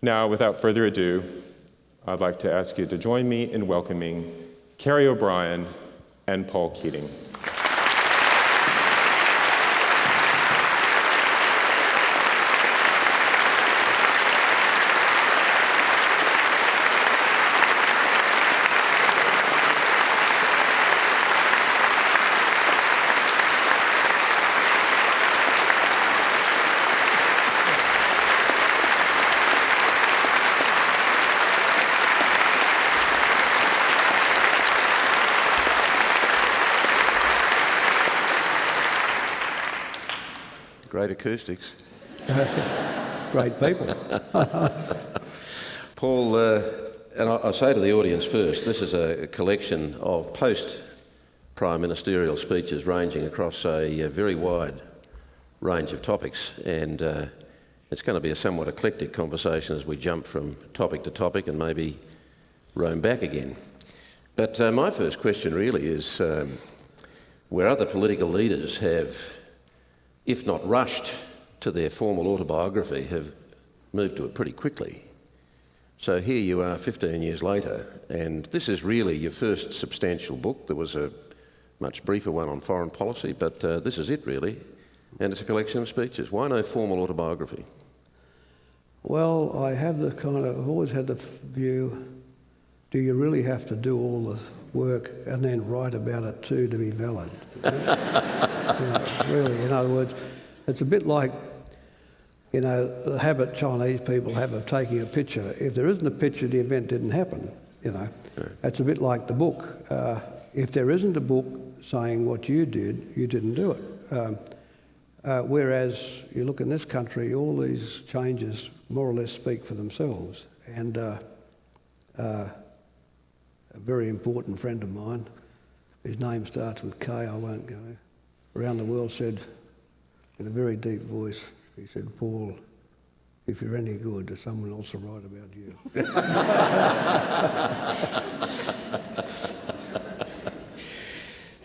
Now, without further ado, I'd like to ask you to join me in welcoming Kerry O'Brien and Paul Keating. Great acoustics. Great people. Paul, and I'll say to the audience first, this is a collection of post-prime ministerial speeches ranging across a very wide range of topics, and it's going to be a somewhat eclectic conversation as we jump from topic to topic and maybe roam back again. But my first question really is where other political leaders have, if not rushed to their formal autobiography, have moved to it pretty quickly. So here you are 15 years later, and this is really your first substantial book. There was a much briefer one on foreign policy, but this is it really, and it's a collection of speeches. Why no formal autobiography? Well, I've always had the view, do you really have to do all the work and then write about it too to be valid? Really, in other words, it's a bit like, the habit Chinese people have of taking a picture. If there isn't a picture, the event didn't happen, It's a bit like the book. If there isn't a book saying what you did, you didn't do it. Whereas you look in this country, all these changes more or less speak for themselves. And a very important friend of mine, his name starts with K, I won't go, around the world said in a very deep voice, he said, Paul, if you're any good, someone else will write about you.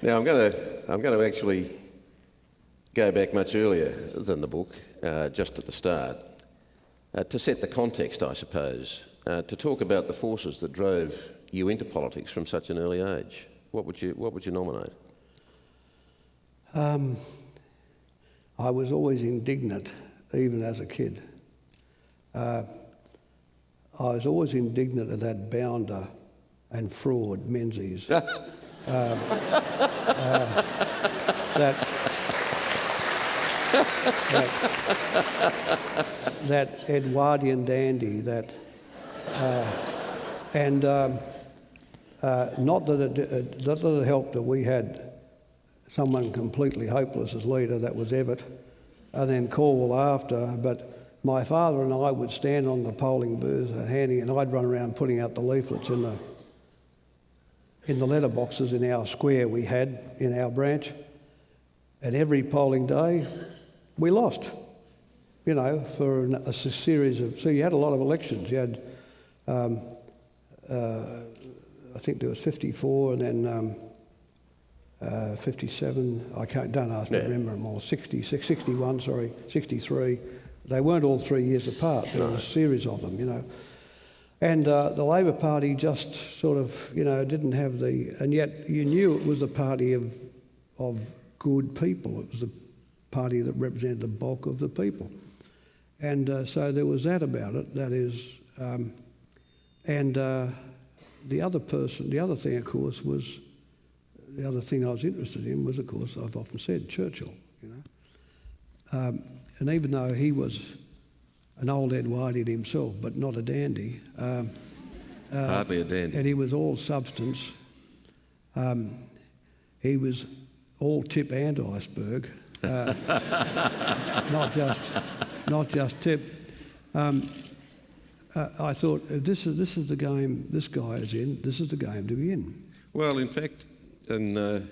Now I'm going to actually go back much earlier than the book, just at the start, to set the context, I suppose, to talk about the forces that drove you into politics from such an early age. What would you nominate? I was always indignant, even as a kid. I was always indignant at that bounder and fraud, Menzies. That Edwardian dandy, not that it helped that we had someone completely hopeless as leader, that was Evatt, and then Caldwell after, but my father and I would stand on the polling booth and I'd run around putting out the leaflets in the letterboxes in our square we had in our branch, and every polling day we lost, for a series of, so you had a lot of elections. You had, I think there was 54 and then 57, don't ask me to remember them all, 61, 63. They weren't all 3 years apart, there was a series of them, And the Labor Party just sort of, didn't have and yet you knew it was a party of good people. It was a party that represented the bulk of the people. And so there was that about it, that is, the other thing, of course, was, the other thing I was interested in was, of course, I've often said, Churchill, and even though he was an old Edwardian himself, but not a dandy. Hardly a dandy. And he was all substance. He was all tip and iceberg, not just tip. I thought, this is the game this guy is in. This is the game to be in. Well, in fact, in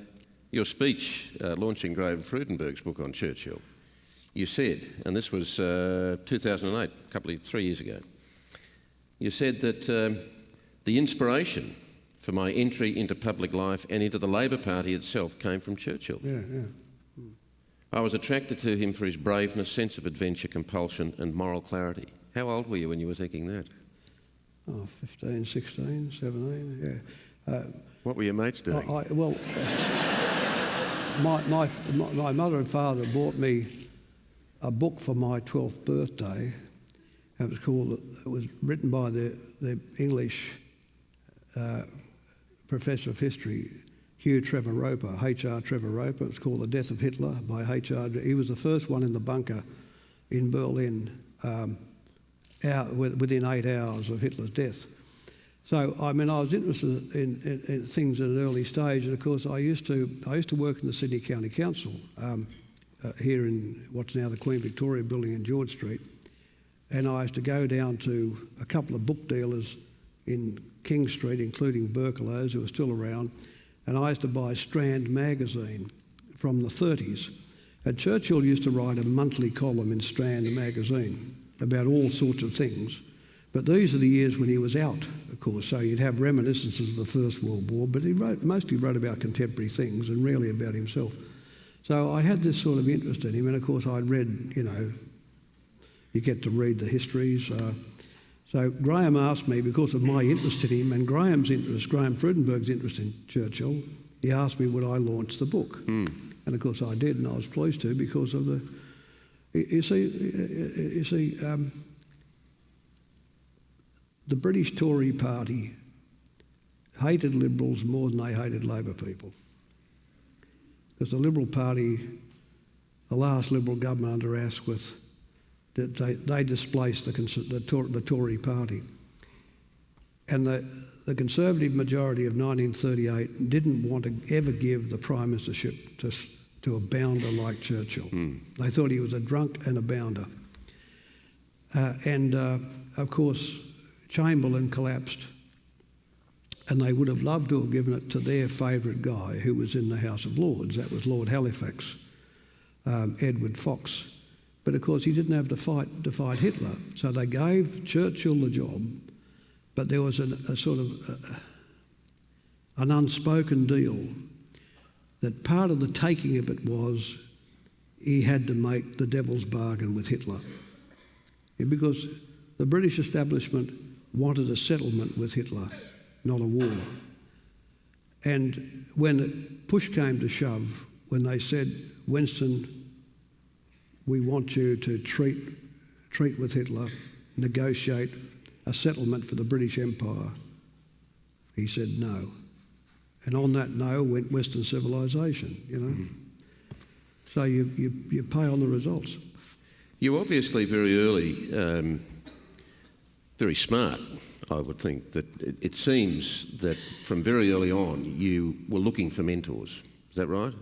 your speech launching Graham Freudenberg's book on Churchill, you said, and this was 2008, 3 years ago, you said that the inspiration for my entry into public life and into the Labor Party itself came from Churchill. Yeah. I was attracted to him for his braveness, sense of adventure, compulsion and moral clarity. How old were you when you were thinking that? Oh, 15, 16, 17, yeah. What were your mates doing? My mother and father bought me a book for my 12th birthday. It was written by the English professor of history, Hugh Trevor Roper, H.R. Trevor Roper. It's called The Death of Hitler by H.R. He was the first one in the bunker in Berlin within 8 hours of Hitler's death. So, I mean, I was interested in things at an early stage, and of course I used to work in the Sydney County Council here in what's now the Queen Victoria building in George Street, and I used to go down to a couple of book dealers in King Street, including Berkelow's, who are still around, and I used to buy Strand magazine from the 30s. And Churchill used to write a monthly column in Strand magazine about all sorts of things. But these are the years when he was out, of course, so you'd have reminiscences of the First World War, but he mostly wrote about contemporary things and rarely about himself. So I had this sort of interest in him, and of course I'd read, you get to read the histories. So Graham asked me, because of my interest in him and Graham Freudenberg's interest in Churchill, he asked me would I launch the book. And of course I did, and I was pleased to, because of the... You see, the British Tory party hated Liberals more than they hated Labor people. Because the Liberal Party, the last Liberal government under Asquith, they displaced the Tory party. And the Conservative majority of 1938 didn't want to ever give the Prime Ministership to a bounder like Churchill. They thought he was a drunk and a bounder. Of course, Chamberlain collapsed, and they would have loved to have given it to their favourite guy who was in the House of Lords. That was Lord Halifax, Edward Fox. But of course he didn't have to fight Hitler. So they gave Churchill the job, but there was a sort of an unspoken deal that part of the taking of it was he had to make the devil's bargain with Hitler. Because the British establishment wanted a settlement with Hitler, not a war. And when push came to shove, when they said, Winston, we want you to treat with Hitler, negotiate a settlement for the British Empire, he said no. And on that no went Western civilization, So you pay on the results. You obviously very early, very smart, I would think, that it seems that from very early on you were looking for mentors. Is that right?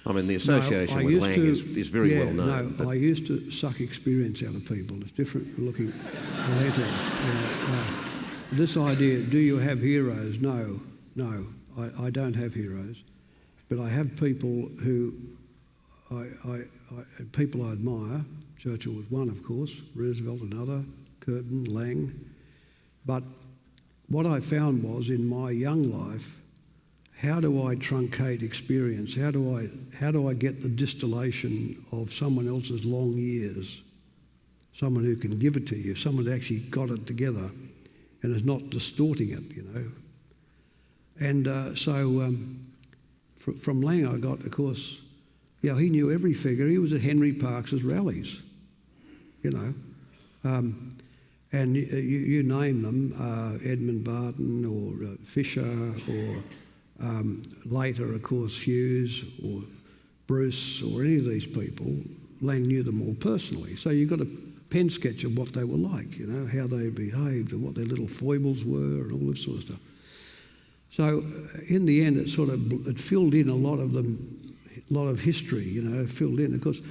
I mean, the association with Lang is very well known. No, I used to suck experience out of people. It's different from looking for mentors. This idea, do you have heroes? No, I don't have heroes. But I have people who people I admire. Churchill was one, of course, Roosevelt another, Curtin, Lang. But what I found was, in my young life, how do I truncate experience? How do I get the distillation of someone else's long years? Someone who can give it to you, someone who actually got it together and is not distorting it, And so from Lang I got, of course, he knew every figure. He was at Henry Parkes's rallies, and you name them, Edmund Barton or Fisher or later, of course, Hughes or Bruce or any of these people. Lang knew them all personally. So you got a pen sketch of what they were like, how they behaved and what their little foibles were and all this sort of stuff. So in the end, it filled in a lot of history, filled in. Of course,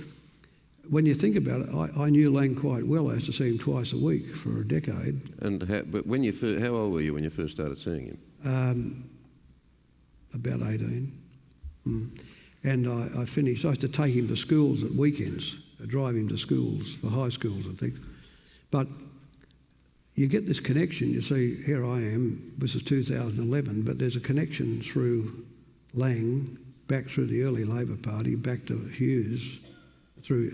when you think about it, I knew Lang quite well. I used to see him twice a week for a decade. And but when how old were you when you first started seeing him? About 18. And I finished. I used to take him to schools at weekends, drive him to schools for high schools and things. But you get this connection. You see, here I am. This is 2011, but there's a connection through Lang, back through the early Labor Party, back to Hughes, through.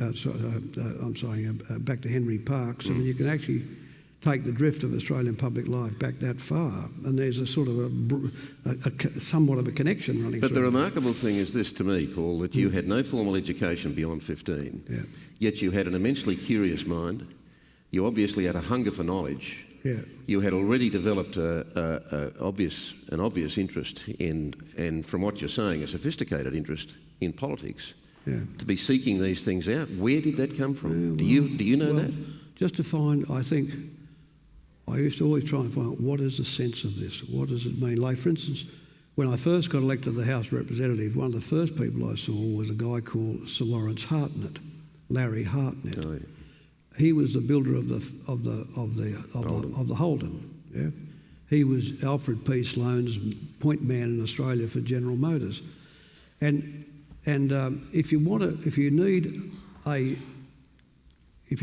Back to Henry Parkes. I mean, you can actually take the drift of Australian public life back that far, and there's a sort of somewhat of a connection running But through. the remarkable thing is this to me, Paul, that you had no formal education beyond 15, yet you had an immensely curious mind. You obviously had a hunger for knowledge. Yeah. You had already developed an obvious interest in, and from what you're saying, a sophisticated interest in politics. Yeah. To be seeking these things out, where did that come from? Do you know that? Just to find, I think, I used to always try and find out what is the sense of this? What does it mean? Like, for instance, when I first got elected to the House of Representatives, one of the first people I saw was a guy called Sir Lawrence Hartnett, Larry Hartnett. Oh, yeah. He was the builder of the Holden. Yeah, he was Alfred P. Sloan's point man in Australia for General Motors, and if you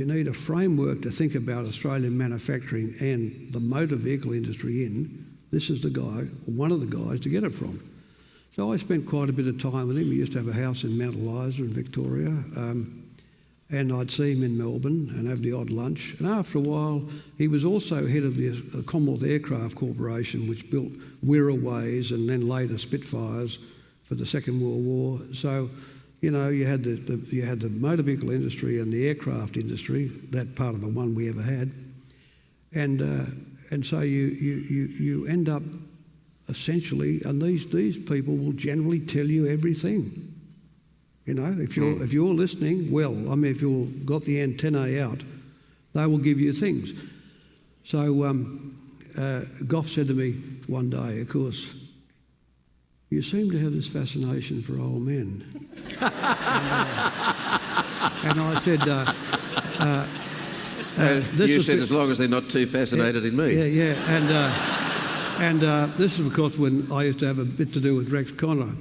need a framework to think about Australian manufacturing and the motor vehicle industry this is the guy, one of the guys to get it from. So I spent quite a bit of time with him. We used to have a house in Mount Eliza in Victoria, and I'd see him in Melbourne and have the odd lunch. And after a while, he was also head of the Commonwealth Aircraft Corporation, which built Wirraways and then later Spitfires for the Second World War. So, you know, you had the motor vehicle industry and the aircraft industry, that part of the one we ever had, and so you end up essentially, and these people will generally tell you everything. You know, if you're listening well, I mean, if you've got the antennae out, they will give you things. So Gough said to me one day, of course, you seem to have this fascination for old men. And I said, you said as long as they're not too fascinated in me. Yeah. And this is, of course, when I used to have a bit to do with Rex Conroy.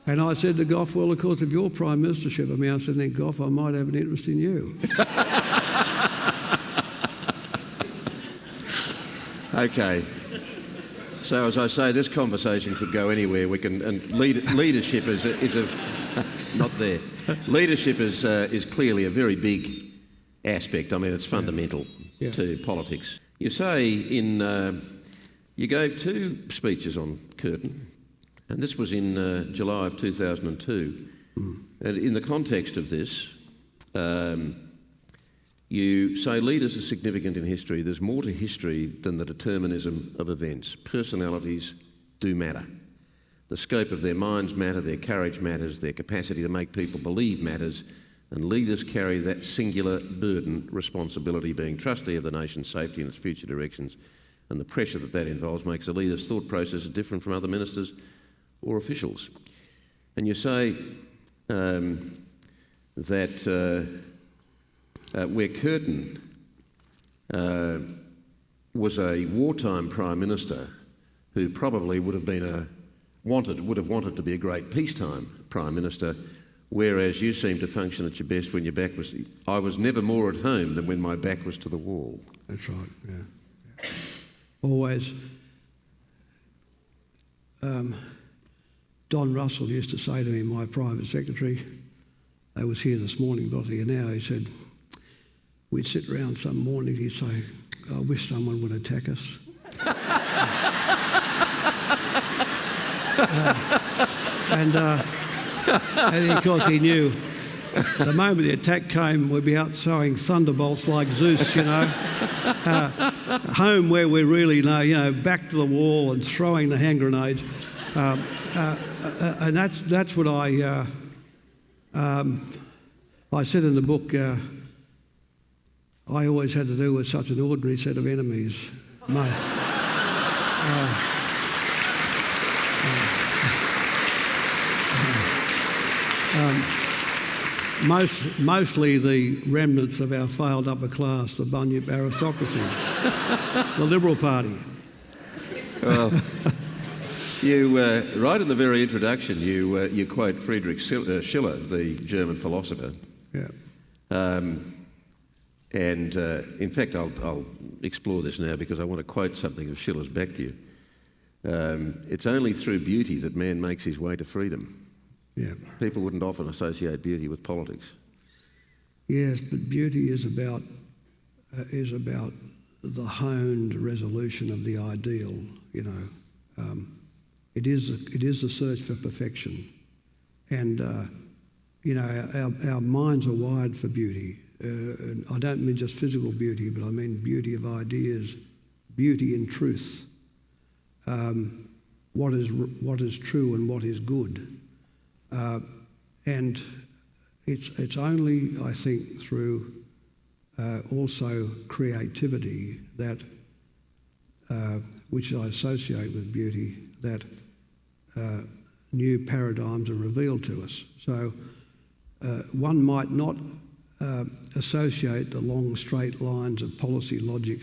And I said to Gough, well, of course, if your prime ministership, I mean, I said, then Gough, I might have an interest in you. Okay. So as I say, this conversation could go anywhere. We can, and leadership is not there. Leadership is clearly a very big aspect. I mean, it's fundamental to politics. You say you gave 2 speeches on Curtin, and this was in July of 2002. And in the context of this, you say leaders are significant in history. There's more to history than the determinism of events. Personalities do matter. The scope of their minds matter, their courage matters, their capacity to make people believe matters, and leaders carry that singular burden, responsibility, being trustee of the nation's safety and its future directions, and the pressure that involves makes a leader's thought process different from other ministers or officials. And you say that where Curtin was a wartime Prime Minister who probably would have wanted to be a great peacetime Prime Minister, whereas you seem to function at your best when your back was... I was never more at home than when my back was to the wall. That's right, yeah. Always. Don Russell used to say to me, my private secretary, I was here this morning, not here now, he said, we'd sit around some morning, he'd say, I wish someone would attack us. And of course he knew the moment the attack came, we'd be out throwing thunderbolts like Zeus, you know. Home where we're really, back to the wall and throwing the hand grenades. And that's what I said in the book, I always had to do with such an ordinary set of enemies. Mostly the remnants of our failed upper class, the Bunyip aristocracy, the Liberal Party. Well, you right in the very introduction, you quote Friedrich Schiller, the German philosopher. Yeah. And in fact, I'll explore this now because I want to quote something of Schiller's back to you. It's only through beauty that man makes his way to freedom. Yeah. People wouldn't often associate beauty with politics. Yes, but beauty is about the honed resolution of the ideal. You know, it is a search for perfection, and you know, our minds are wired for beauty. And I don't mean just physical beauty, but I mean beauty of ideas, beauty in truth. What is true and what is good, and it's only, I think, through also creativity that which I associate with beauty, that new paradigms are revealed to us. So one might not associate the long straight lines of policy logic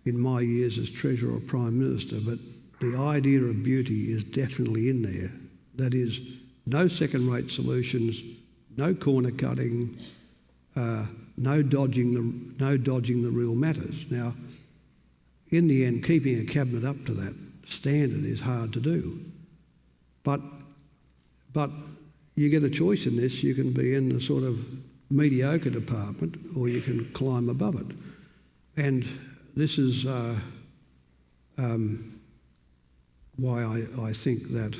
in my years as Treasurer or Prime Minister, but the idea of beauty is definitely in there. That is, no second-rate solutions, no corner cutting, no dodging the real matters. Now, in the end, keeping a cabinet up to that standard is hard to do. But you get a choice in this. You can be in the sort of mediocre department, or you can climb above it. And this is why I think that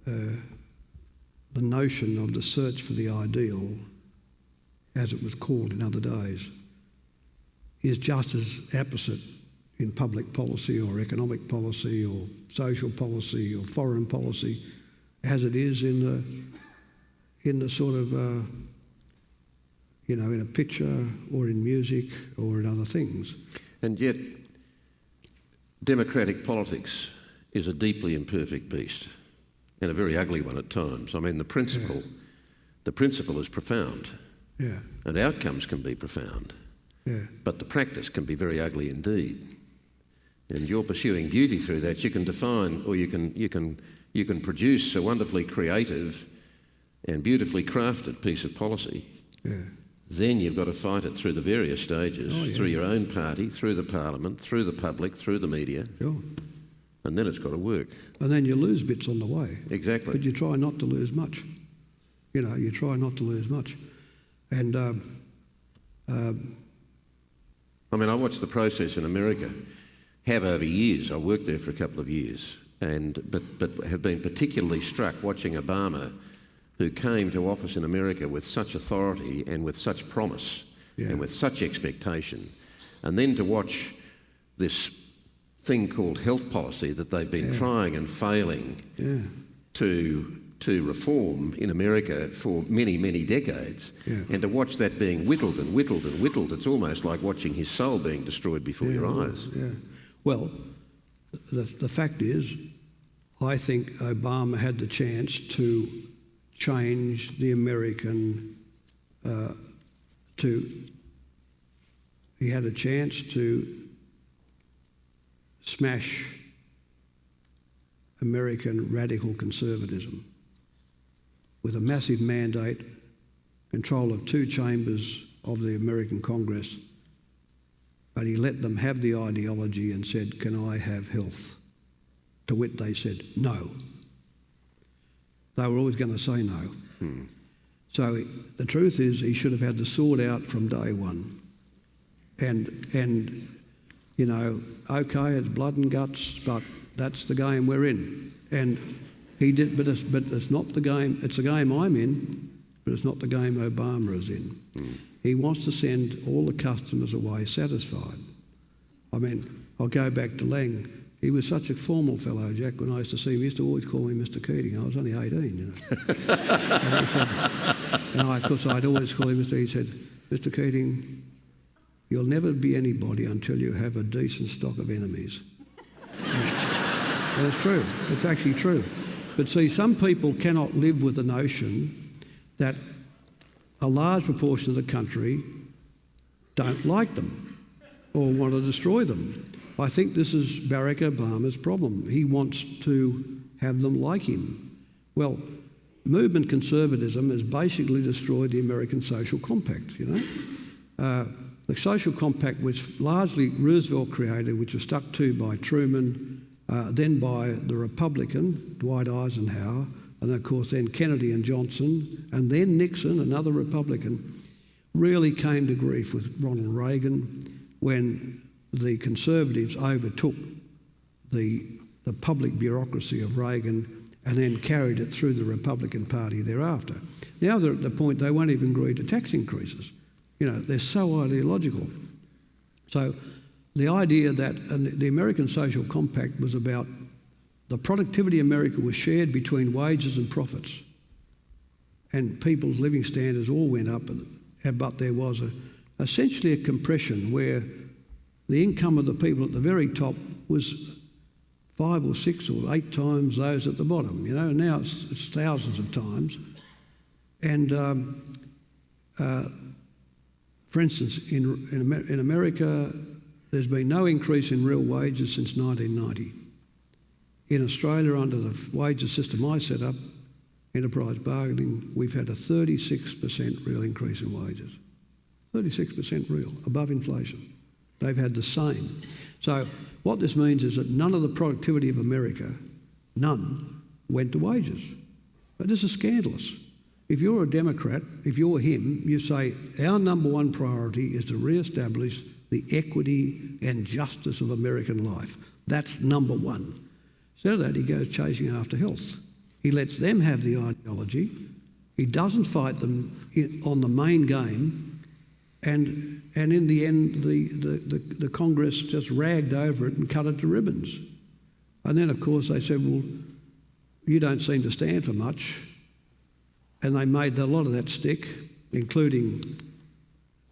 the notion of the search for the ideal, as it was called in other days, is just as apposite in public policy or economic policy or social policy or foreign policy as it is in the sort of you know, in a picture or in music or in other things. And yet, democratic politics is a deeply imperfect beast, and a very ugly one at times. I mean, the principle is profound, and outcomes can be profound, but the practice can be very ugly indeed. And you're pursuing beauty through that. You can define, or you can produce a wonderfully creative and beautifully crafted piece of policy. Then you've got to fight it through the various stages, through your own party, through the parliament, through the public, through the media. And then it's got to work. And then you lose bits on the way. Exactly. But you try not to lose much. You know, you try not to lose much. And I mean, I watched the process in America, have over years. I worked there for a couple of years, but have been particularly struck watching Obama, who came to office in America with such authority and with such promise and with such expectation, and then to watch this thing called health policy that they've been trying and failing to reform in America for many, many decades, and to watch that being whittled and whittled and whittled. It's almost like watching his soul being destroyed before your eyes. Well, the fact is, I think Obama had the chance to change the American, he had a chance to smash American radical conservatism with a massive mandate, control of 2 chambers of the American Congress, but he let them have the ideology and said, "Can I have health?" To which they said, "No." They were always going to say no. So the truth is, he should have had the sword out from day one. And you know, okay, it's blood and guts, but that's the game we're in. And he did, but it's not the game. It's the game I'm in, but it's not the game Obama is in. He wants to send all the customers away satisfied. I mean, I'll go back to Lang. He was such a formal fellow, Jack, when I used to see him. He used to always call me Mr. Keating. I was only 18, you know. Of course, I'd always call him Mr. He said, "Mr. Keating, you'll never be anybody until you have a decent stock of enemies." And it's true. It's actually true. But see, some people cannot live with the notion that a large proportion of the country don't like them or want to destroy them. I think this is Barack Obama's problem. He wants to have them like him. Well, movement conservatism has basically destroyed the American social compact, you know. The social compact was largely Roosevelt created, which was stuck to by Truman, then by the Republican, Dwight Eisenhower, and of course then Kennedy and Johnson, and then Nixon, another Republican. really came to grief with Ronald Reagan when the Conservatives overtook the public bureaucracy of Reagan and then carried it through the Republican Party thereafter. Now they're at the point they won't even agree to tax increases. You know, they're so ideological. So the idea that the American Social Compact was about the productivity of America was shared between wages and profits, and people's living standards all went up, but there was essentially a compression where the income of the people at the very top was 5 or 6 or 8 times those at the bottom. You know, now it's thousands of times. And for instance, in America, there's been no increase in real wages since 1990. In Australia, under the wages system I set up, enterprise bargaining, we've had a 36% real increase in wages. 36% real, above inflation. They've had the same. So what this means is that none of the productivity of America, none, went to wages. But this is scandalous. If you're a Democrat, if you're him, you say, our number one priority is to re-establish the equity and justice of American life. That's number one. Instead of that, he goes chasing after health. He lets them have the ideology. He doesn't fight them on the main game. And in the end, the Congress just ragged over it and cut it to ribbons. And then, of course, they said, well, you don't seem to stand for much. And they made a lot of that stick, including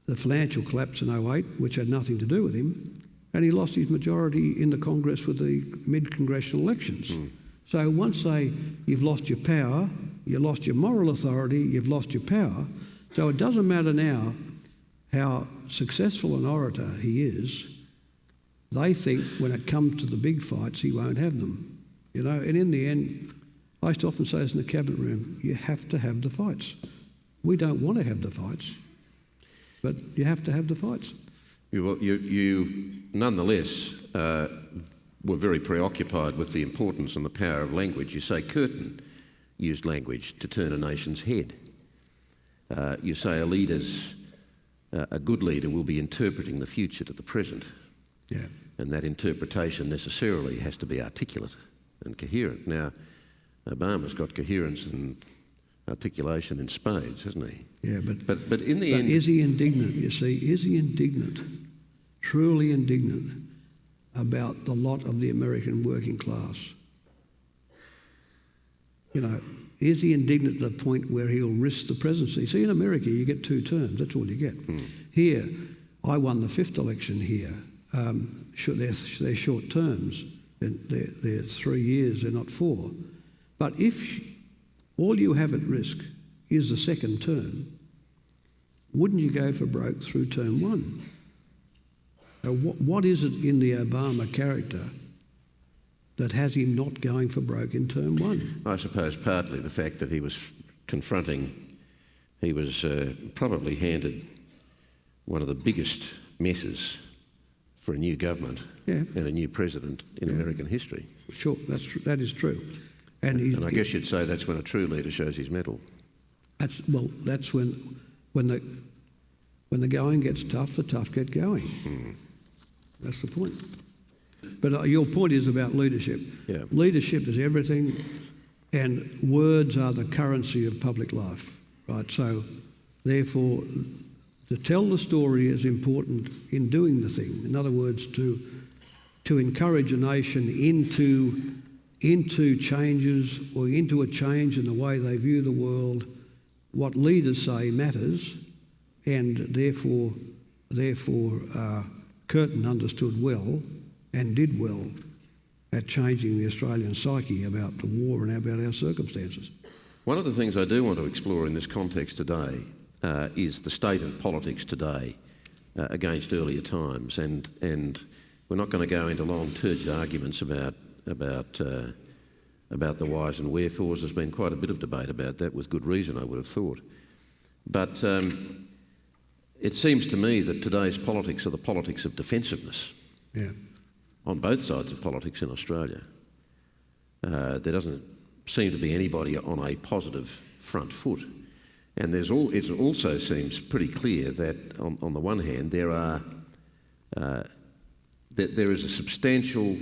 the financial collapse in 2008, which had nothing to do with him. And he lost his majority in the Congress with the mid-congressional elections. So once you've lost your power, you've lost your moral authority, you've lost your power. So it doesn't matter now how successful an orator he is. They think when it comes to the big fights, he won't have them. You know, and in the end, I used to often say this in the cabinet room, you have to have the fights. We don't want to have the fights, but you have to have the fights. You nonetheless were very preoccupied with the importance and the power of language. You say Curtin used language to turn a nation's head. You say a good leader will be interpreting the future to the present. Yeah. And that interpretation necessarily has to be articulate and coherent. Now, Obama's got coherence and articulation in spades, hasn't he? Yeah, but in the end... is he indignant, you see? Is he indignant, truly indignant, about the lot of the American working class? You know, is he indignant to the point where he'll risk the presidency? See, in America, you get 2 terms. That's all you get. Here, I won the 5th election here. They're short terms. They're 3 years, they're not 4. But if all you have at risk is the second term, wouldn't you go for broke through term 1? Now, what is it in the Obama character that has him not going for broke in term 1? I suppose partly the fact that he was probably handed one of the biggest messes for a new government and a new president in American history. Sure, that is true. And I guess you'd say that's when a true leader shows his mettle. That's when the going gets tough, the tough get going. That's the point. But your point is about leadership. Yeah. Leadership is everything, and words are the currency of public life, right? So, therefore, to tell the story is important in doing the thing. In other words, to encourage a nation into changes or into a change in the way they view the world. What leaders say matters, and therefore, Curtin understood well and did well at changing the Australian psyche about the war and about our circumstances. One of the things I do want to explore in this context today is the state of politics today against earlier times, and we're not going to go into long, turgid arguments about the whys and wherefores. There's been quite a bit of debate about that, with good reason, I would have thought. But it seems to me that today's politics are the politics of defensiveness. Yeah. On both sides of politics in Australia. There doesn't seem to be anybody on a positive front foot. And it also seems pretty clear that on the one hand that there is a substantial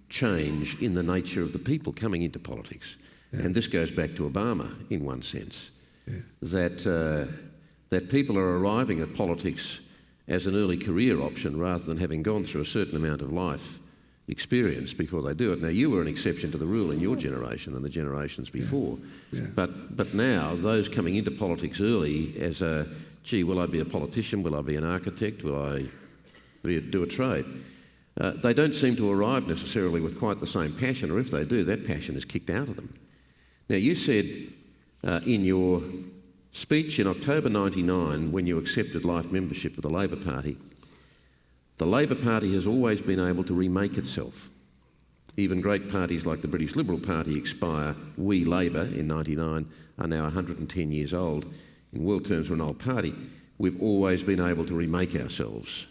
change in the nature of the people coming into politics. Yeah. And this goes back to Obama in one sense, that people are arriving at politics as an early career option rather than having gone through a certain amount of life experience before they do it. Now, you were an exception to the rule in your generation and the generations before. Yeah. Yeah. But now, those coming into politics early as gee, will I be a politician? Will I be an architect? Will I do a trade? They don't seem to arrive necessarily with quite the same passion, or if they do, that passion is kicked out of them. Now, you said in your speech in October 99, when you accepted life membership of the Labor Party, the Labor Party has always been able to remake itself. Even great parties like the British Liberal Party expire. We, Labor, in 99, are now 110 years old. In world terms, we're an old party. We've always been able to remake ourselves.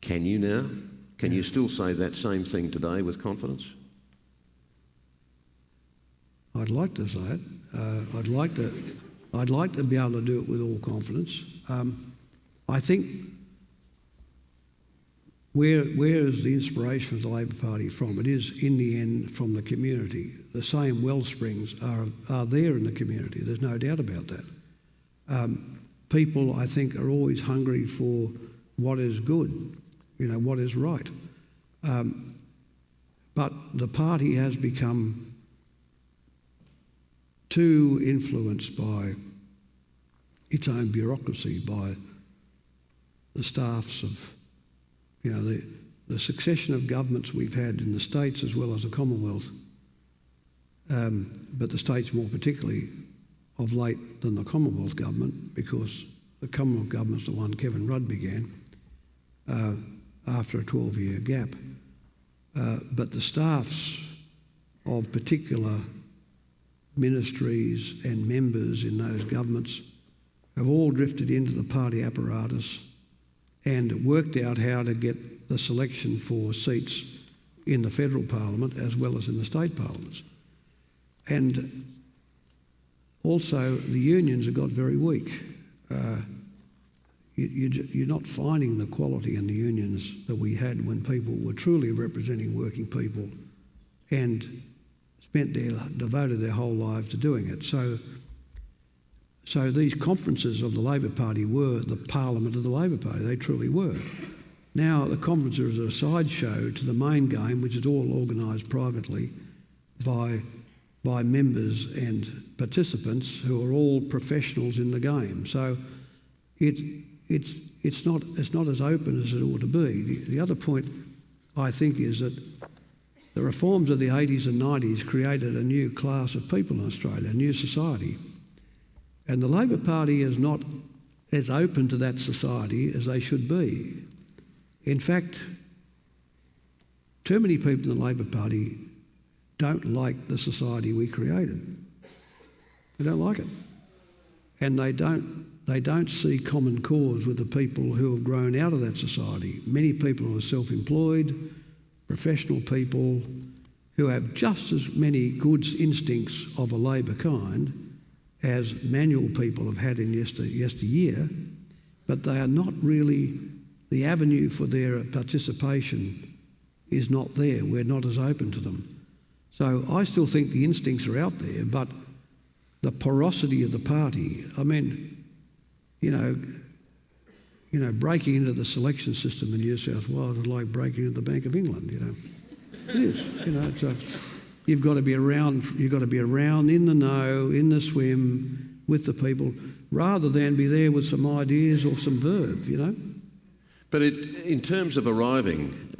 Can you now? Can you still say that same thing today with confidence? I'd like to say it. I'd like to be able to do it with all confidence. I think where is the inspiration for the Labor Party from? It is, in the end, from the community. The same wellsprings are there in the community. There's no doubt about that. People, I think, are always hungry for what is good, what is right. But the party has become too influenced by its own bureaucracy, by the staffs of, the succession of governments we've had in the States as well as the Commonwealth, but the States more particularly of late than the Commonwealth government, because the Commonwealth government's the one Kevin Rudd began after a 12-year gap. But the staffs of particular ministries and members in those governments have all drifted into the party apparatus and worked out how to get the selection for seats in the federal parliament as well as in the state parliaments. And also the unions have got very weak. You're not finding the quality in the unions that we had when people were truly representing working people and devoted their whole lives to doing it. So these conferences of the Labor Party were the parliament of the Labor Party. They truly were. Now the conferences are a sideshow to the main game, which is all organised privately by members and participants who are all professionals in the game. So it's not as open as it ought to be. The other point, I think, is that the reforms of the 80s and 90s created a new class of people in Australia, a new society. And the Labor Party is not as open to that society as they should be. In fact, too many people in the Labor Party don't like the society we created. They don't like it. And they don't see common cause with the people who have grown out of that society. Many people who are self-employed, professional people who have just as many good instincts of a Labor kind as manual people have had in yesteryear, but they are not really, the avenue for their participation is not there. We're not as open to them. So I still think the instincts are out there, but the porosity of the party, breaking into the selection system in New South Wales is like breaking into the Bank of England, It is, you've got to be around in the know, in the swim, with the people, rather than be there with some ideas or some verve, But in terms of arriving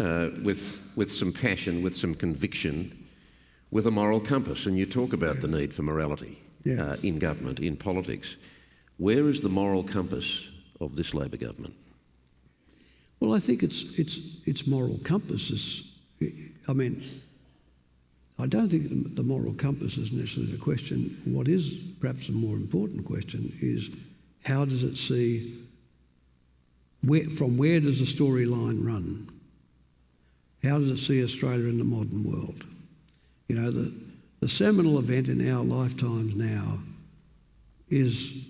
with some passion, with some conviction, with a moral compass, and you talk about the need for morality in government, in politics, where is the moral compass of this Labor government? Well, I think its moral compass is, I don't think the moral compass is necessarily the question. What is perhaps a more important question is, how does it see, from where does the storyline run? How does it see Australia in the modern world? The seminal event in our lifetimes now is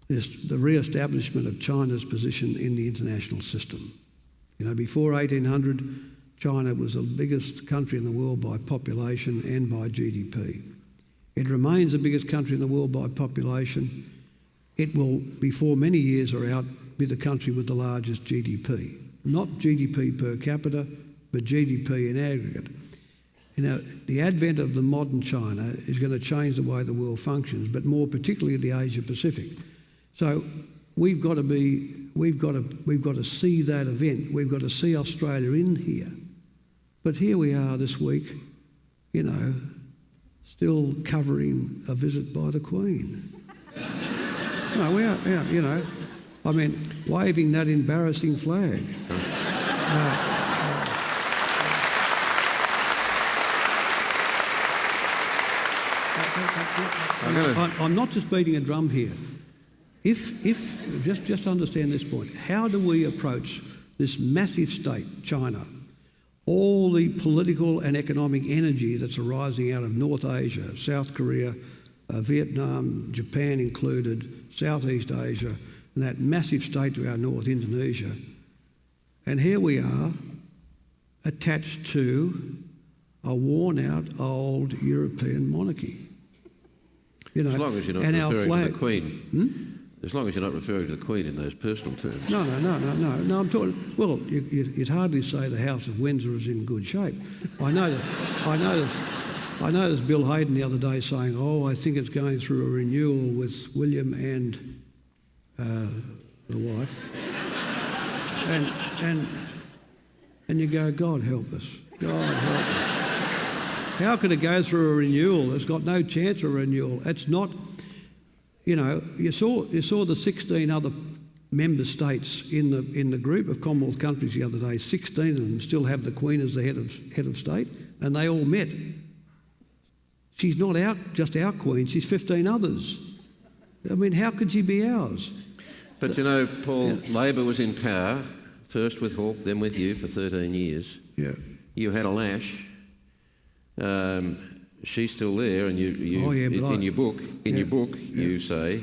the re-establishment of China's position in the international system. You know, before 1800, China was the biggest country in the world by population and by GDP. It remains the biggest country in the world by population. It will, before many years are out, be the country with the largest GDP. Not GDP per capita, but GDP in aggregate. You know, the advent of the modern China is going to change the way the world functions, but more particularly the Asia Pacific. So we've got to see that event. We've got to see Australia in here. But here we are this week, you know, still covering a visit by the Queen. No, we are, yeah, you know, I mean, waving that embarrassing flag. I'm not just beating a drum here. If just understand this point, how do we approach this massive state, China, all the political and economic energy that's arising out of North Asia, South Korea, Vietnam, Japan included, Southeast Asia, and that massive state to our north, Indonesia. And here we are, attached to a worn-out old European monarchy. You know, as long as you're not referring to the Queen. As long as you're not referring to the Queen in those personal terms. No, I'm talking... Well, you'd hardly say the House of Windsor is in good shape. I noticed Bill Hayden the other day saying, "Oh, I think it's going through a renewal with William and the wife." and you go, God help us. God help us. How could it go through a renewal? It's got no chance of renewal. It's not... You know, you saw the 16 other member states in the group of Commonwealth countries the other day. 16 of them still have the Queen as the head of state, and they all met. She's not just our Queen; she's 15 others. I mean, how could she be ours? But you know, Paul, Labor was in power first with Hawke, then with you for 13 years. Yeah. You had a lash. She's still there, and in your book, you say,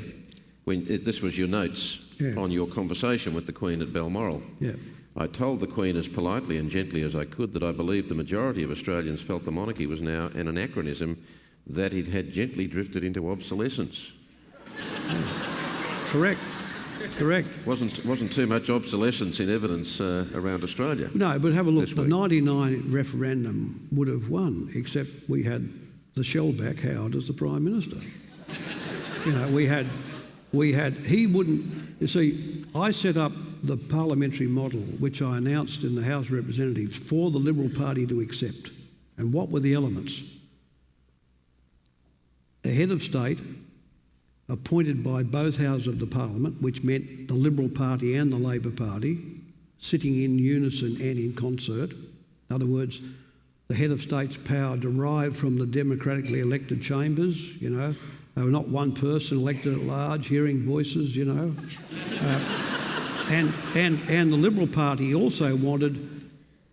this was your notes on your conversation with the Queen at Balmoral. Yeah. I told the Queen as politely and gently as I could that I believed the majority of Australians felt the monarchy was now an anachronism, that it had gently drifted into obsolescence. Correct. Wasn't too much obsolescence in evidence around Australia. No, but have a look. The 99 referendum would have won, except we had the shellback Howard as the Prime Minister. You know, he wouldn't... You see, I set up the parliamentary model, which I announced in the House of Representatives, for the Liberal Party to accept. And what were the elements? The head of state, appointed by both houses of the Parliament, which meant the Liberal Party and the Labor Party, sitting in unison and in concert. In other words, the head of state's power derived from the democratically elected chambers, you know. They were not one person elected at large, hearing voices, you know. And the Liberal Party also wanted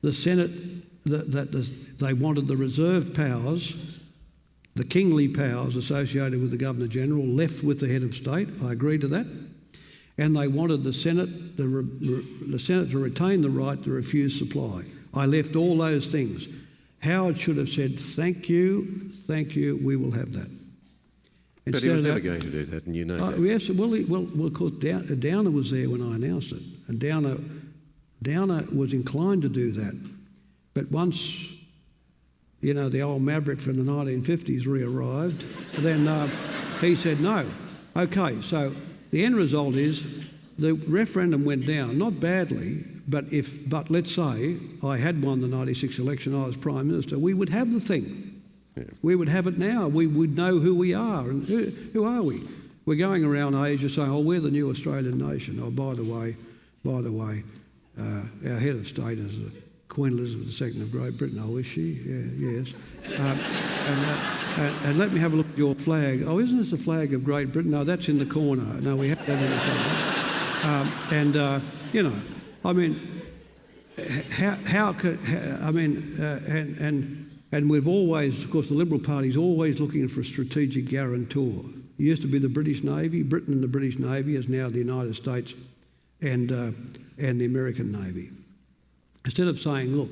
the Senate, they wanted the reserve powers, the kingly powers associated with the Governor-General, left with the head of state. I agree to that. And they wanted the Senate to retain the right to refuse supply. I left all those things. Howard should have said, thank you, we will have that. But he was never going to do that, and you know that. Yes, well, of course, Downer was there when I announced it, and Downer was inclined to do that. But once, you know, the old maverick from the 1950s re-arrived, then he said no. Okay, so the end result is the referendum went down, not badly, but let's say I had won the 96 election, I was Prime Minister, we would have the thing. Yeah. We would have it now. We would know who we are. And who are we? We're going around Asia saying, oh, we're the new Australian nation. Oh, by the way, our head of state is Queen Elizabeth II of Great Britain. Oh, is she? Yeah, yes. And let me have a look at your flag. Oh, isn't this the flag of Great Britain? No, that's in the corner. No, we have that in the corner. You know, I mean, and we've always, of course, the Liberal Party's always looking for a strategic guarantor. It used to be the British Navy. Britain and the British Navy is now the United States and the American Navy. Instead of saying, look,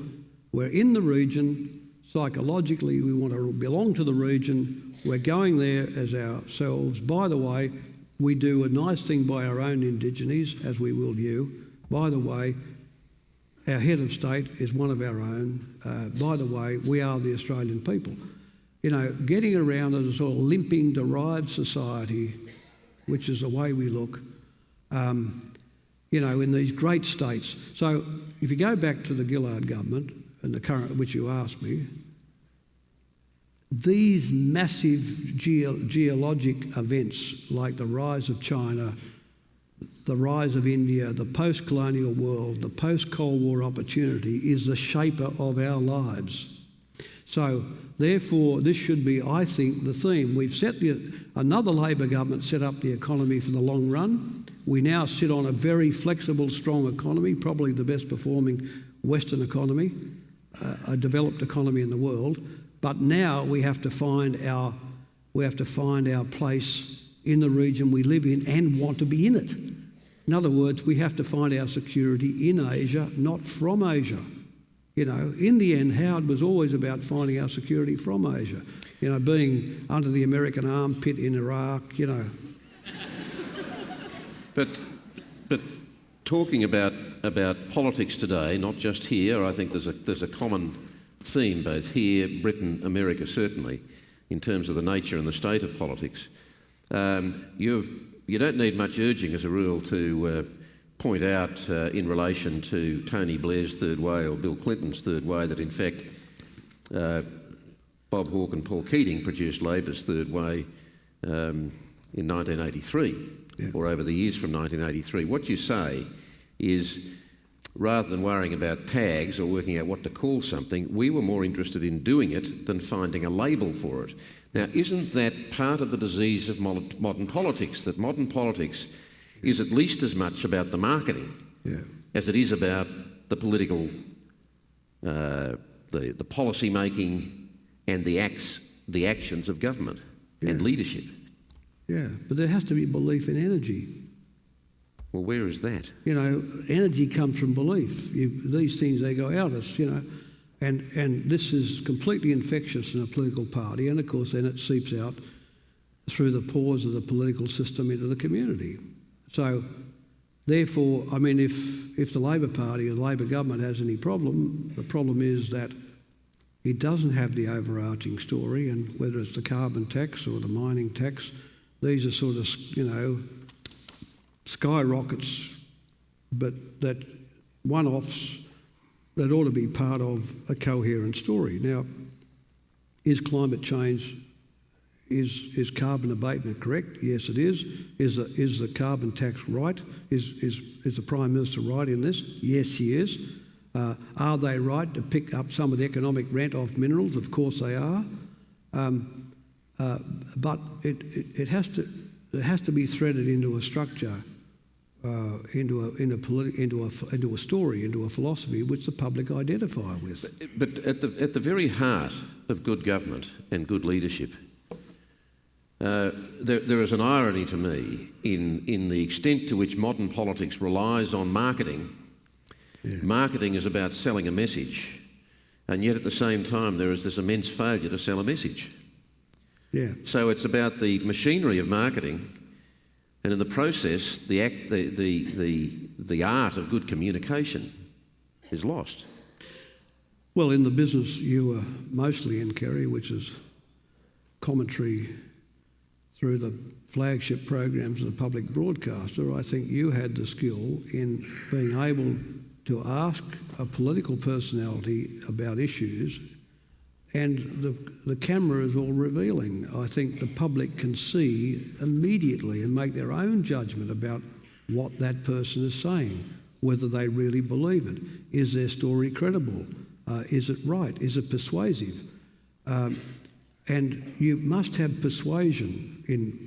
we're in the region, psychologically we want to belong to the region, we're going there as ourselves. By the way, we do a nice thing by our own Indigenes, as we will you. By the way, our head of state is one of our own. By the way, we are the Australian people. You know, getting around as a sort of limping, derived society, which is the way we look, you know, in these great states. So if you go back to the Gillard government and the current, which you asked me, these massive geologic events like the rise of China, the rise of India, the post-colonial world, the post-Cold War opportunity is the shaper of our lives. So therefore, this should be, I think, the theme. We've set another Labor government set up the economy for the long run. We now sit on a very flexible, strong economy, probably the best performing Western economy, a developed economy in the world. But now we have to find our place in the region we live in and want to be in it. In other words, we have to find our security in Asia, not from Asia. You know, in the end, Howard was always about finding our security from Asia. You know, being under the American armpit in Iraq, you know. But talking about politics today, not just here, I think there's a common theme both here, Britain, America certainly, in terms of the nature and the state of politics. You don't need much urging as a rule to point out in relation to Tony Blair's third way or Bill Clinton's third way that in fact Bob Hawke and Paul Keating produced Labor's third way in 1983 or over the years from 1983. What you say is, rather than worrying about tags or working out what to call something, we were more interested in doing it than finding a label for it. Now, isn't that part of the disease of modern politics, that modern politics is at least as much about the marketing as it is about the political, the policy making and the actions of government and leadership? Yeah, but there has to be belief in energy. Well, where is that? You know, energy comes from belief. These things, they go out us, you know. And this is completely infectious in a political party, and of course then it seeps out through the pores of the political system into the community. So therefore, I mean, if the Labor Party or the Labor government has any problem, the problem is that it doesn't have the overarching story, and whether it's the carbon tax or the mining tax, these are sort of, you know, skyrockets, but that one-offs that ought to be part of a coherent story. Now, is climate change, is carbon abatement correct? Yes, it is. Is the carbon tax right? Is the Prime Minister right in this? Yes, he is. Are they right to pick up some of the economic rent off minerals? Of course they are. But it has to be threaded into a structure, into a story, into a philosophy which the public identify with. But at the very heart of good government and good leadership, there is an irony to me in the extent to which modern politics relies on marketing. Yeah. Marketing is about selling a message, and yet at the same time there is this immense failure to sell a message. Yeah. So it's about the machinery of marketing, and in the process, the art of good communication is lost. Well, in the business you were mostly in, Kerry, which is commentary through the flagship programs of the public broadcaster, I think you had the skill in being able to ask a political personality about issues, and the camera is all revealing. I think the public can see immediately and make their own judgment about what that person is saying, whether they really believe it. Is their story credible? Is it right? Is it persuasive? And you must have persuasion.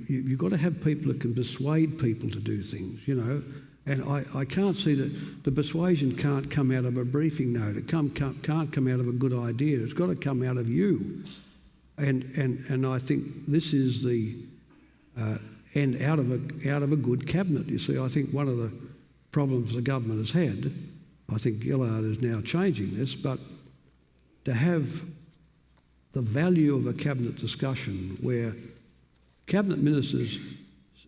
You've got to have people that can persuade people to do things, you know. And I can't see that the persuasion can't come out of a briefing note. It can't come out of a good idea. It's got to come out of you. And I think this is the and out of a good cabinet. You see, I think one of the problems the government has had, I think Gillard is now changing this, but to have the value of a cabinet discussion where cabinet ministers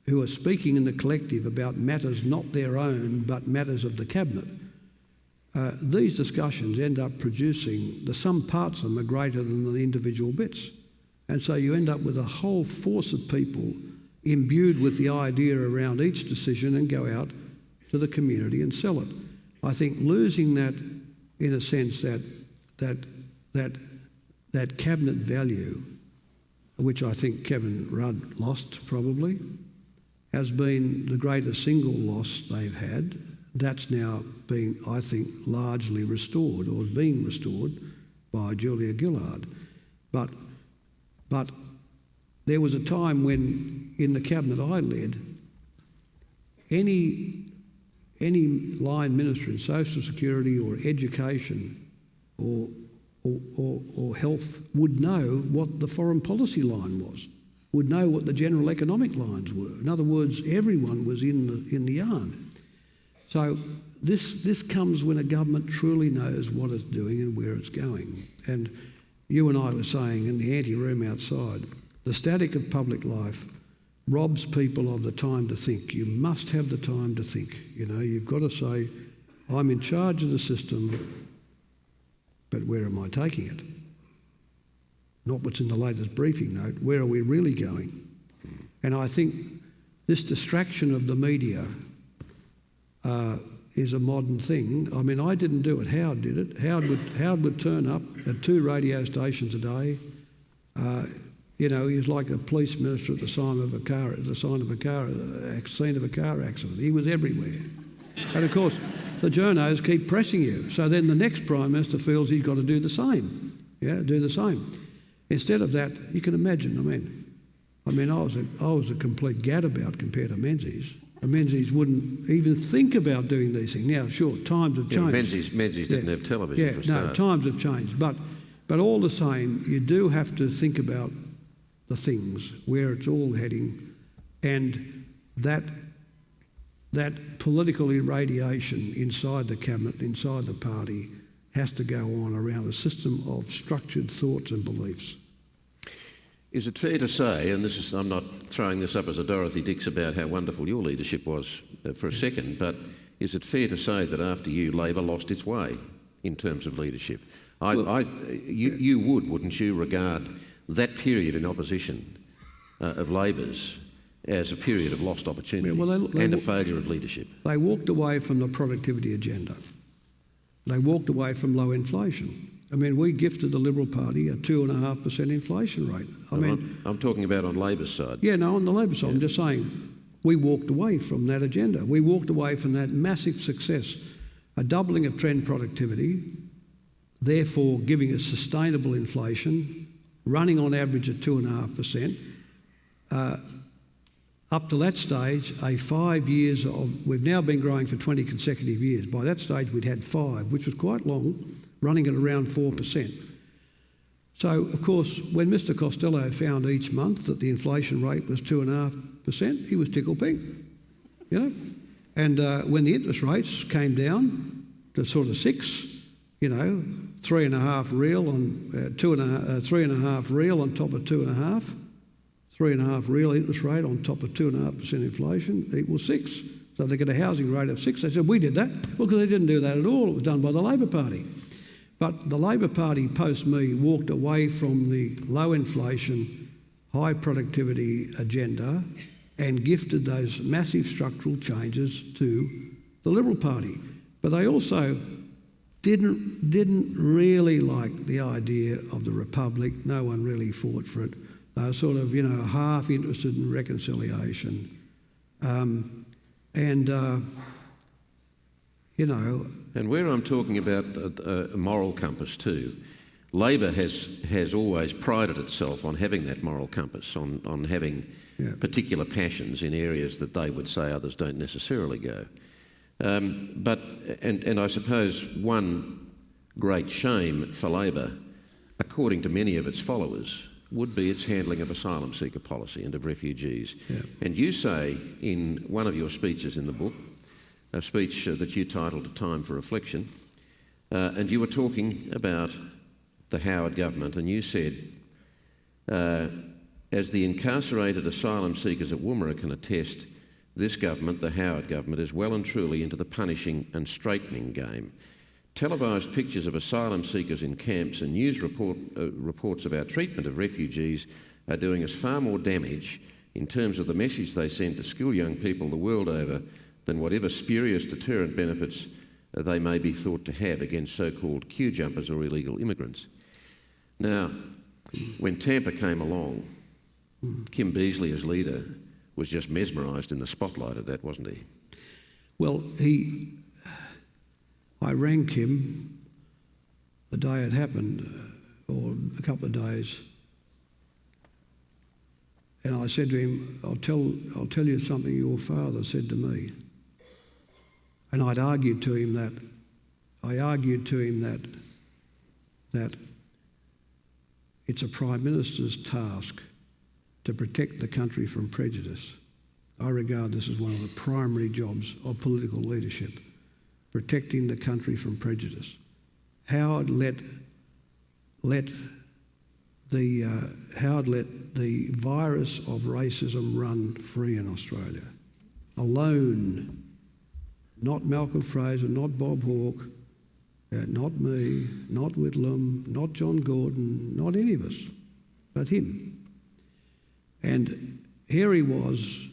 who are speaking in the collective about matters not their own but matters of the cabinet, these discussions end up producing the sum parts of them are greater than the individual bits. And so you end up with a whole force of people imbued with the idea around each decision and go out to the community and sell it. I think losing that, in a sense, that cabinet value, which I think Kevin Rudd lost probably, has been the greatest single loss they've had. That's now being, I think, largely restored or being restored by Julia Gillard. But there was a time when, in the cabinet I led, any line minister in social security or education or health would know what the foreign policy line was, would know what the general economic lines were. In other words, everyone was in the yarn. So this comes when a government truly knows what it's doing and where it's going. And you and I were saying in the ante-room outside, the static of public life robs people of the time to think. You must have the time to think. You know, you've got to say, I'm in charge of the system, but where am I taking it? Not what's in the latest briefing note. Where are we really going? And I think this distraction of the media is a modern thing. I mean, I didn't do it. Howard did it. Howard would turn up at 2 radio stations a day. You know, he was like a police minister at the scene of a car accident. He was everywhere. And of course, the journos keep pressing you. So then the next Prime Minister feels he's got to do the same. Yeah, do the same. Instead of that, you can imagine, I mean, I was a complete gadabout compared to Menzies. And Menzies wouldn't even think about doing these things. Now, sure, times have changed. Menzies didn't have television for start. No, times have changed. But all the same, you do have to think about the things, where it's all heading, and that political irradiation inside the cabinet, inside the party, has to go on around a system of structured thoughts and beliefs. Is it fair to say, and I'm not throwing this up as a Dorothy Dix about how wonderful your leadership was for a second, but is it fair to say that after you, Labor lost its way in terms of leadership? You wouldn't you, regard that period in opposition of Labor's as a period of lost opportunity and a failure of leadership? They walked away from the productivity agenda. They walked away from low inflation. I mean, we gifted the Liberal Party a 2.5% inflation rate. I'm talking about on Labor's side. Yeah, no, on the Labor side. Yeah. I'm just saying we walked away from that agenda. We walked away from that massive success, a doubling of trend productivity, therefore giving us sustainable inflation, running on average at 2.5%. Up to that stage, 5 years of... We've now been growing for 20 consecutive years. By that stage, we'd had 5, which was quite long, running at around 4%. So, of course, when Mr Costello found each month that the inflation rate was 2.5%, he was tickled pink, you know. And when the interest rates came down to sort of 6, you know, 3.5 real on 3.5 real on top of 2.5, 3.5 real interest rate on top of 2.5% inflation equals 6. So they get a housing rate of 6. They said, we did that. Well, because they didn't do that at all. It was done by the Labor Party. But the Labor Party, post-me, walked away from the low inflation, high productivity agenda and gifted those massive structural changes to the Liberal Party. But they also didn't really like the idea of the Republic. No one really fought for it. They were sort of, you know, half interested in reconciliation. You know... And where I'm talking about a moral compass too, Labor has always prided itself on having that moral compass, on having particular passions in areas that they would say others don't necessarily go. But I suppose one great shame for Labor, according to many of its followers, would be its handling of asylum seeker policy and of refugees. Yeah. And you say in one of your speeches in the book, a speech that you titled A Time for Reflection, and you were talking about the Howard government, and you said, as the incarcerated asylum seekers at Woomera can attest, this government, the Howard government, is well and truly into the punishing and straightening game. Televised pictures of asylum seekers in camps and news reports of our treatment of refugees are doing us far more damage in terms of the message they send to school young people the world over than whatever spurious deterrent benefits they may be thought to have against so-called queue jumpers or illegal immigrants. Now, when Tampa came along, Kim Beazley as leader was just mesmerised in the spotlight of that, wasn't he? Well, I rang Kim the day it happened, or a couple of days, and I said to him, I'll tell you something your father said to me. And I argued to him that it's a Prime Minister's task to protect the country from prejudice. I regard this as one of the primary jobs of political leadership, protecting the country from prejudice. Howard let the virus of racism run free in Australia, alone. Not Malcolm Fraser, not Bob Hawke, not me, not Whitlam, not John Gordon, not any of us, but him. And here he was,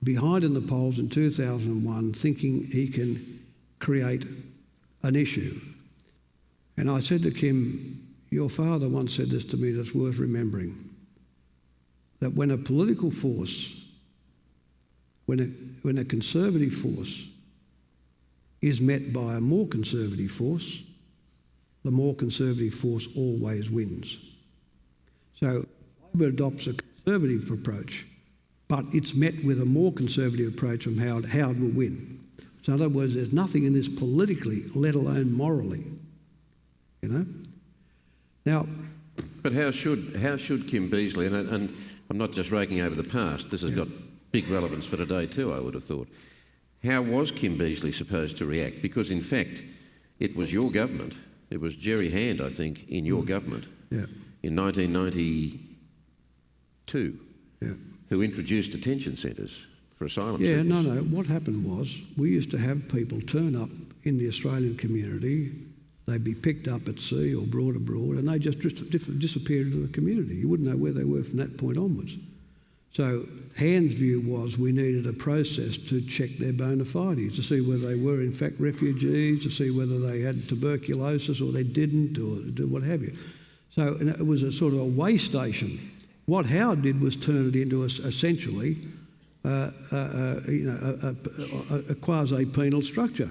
behind in the polls in 2001, thinking he can create an issue. And I said to Kim, your father once said this to me that's worth remembering, that when a political force, when a conservative force is met by a more conservative force, the more conservative force always wins. So Labor adopts a conservative approach, but it's met with a more conservative approach from Howard will win. So in other words, there's nothing in this politically, let alone morally, you know? Now, but how should Kim Beazley, and I'm not just raking over the past, this has got big relevance for today too, I would have thought. How was Kim Beazley supposed to react? Because in fact, it was your government, it was Jerry Hand, I think, in your government in 1992 who introduced detention centres for asylum seekers. No. What happened was we used to have people turn up in the Australian community. They'd be picked up at sea or brought abroad, and they just disappeared into the community. You wouldn't know where they were from that point onwards. So Hand's view was we needed a process to check their bona fides, to see whether they were in fact refugees, to see whether they had tuberculosis or they didn't, or do what have you. So it was a sort of a way station. What Howard did was turn it into essentially a quasi-penal structure.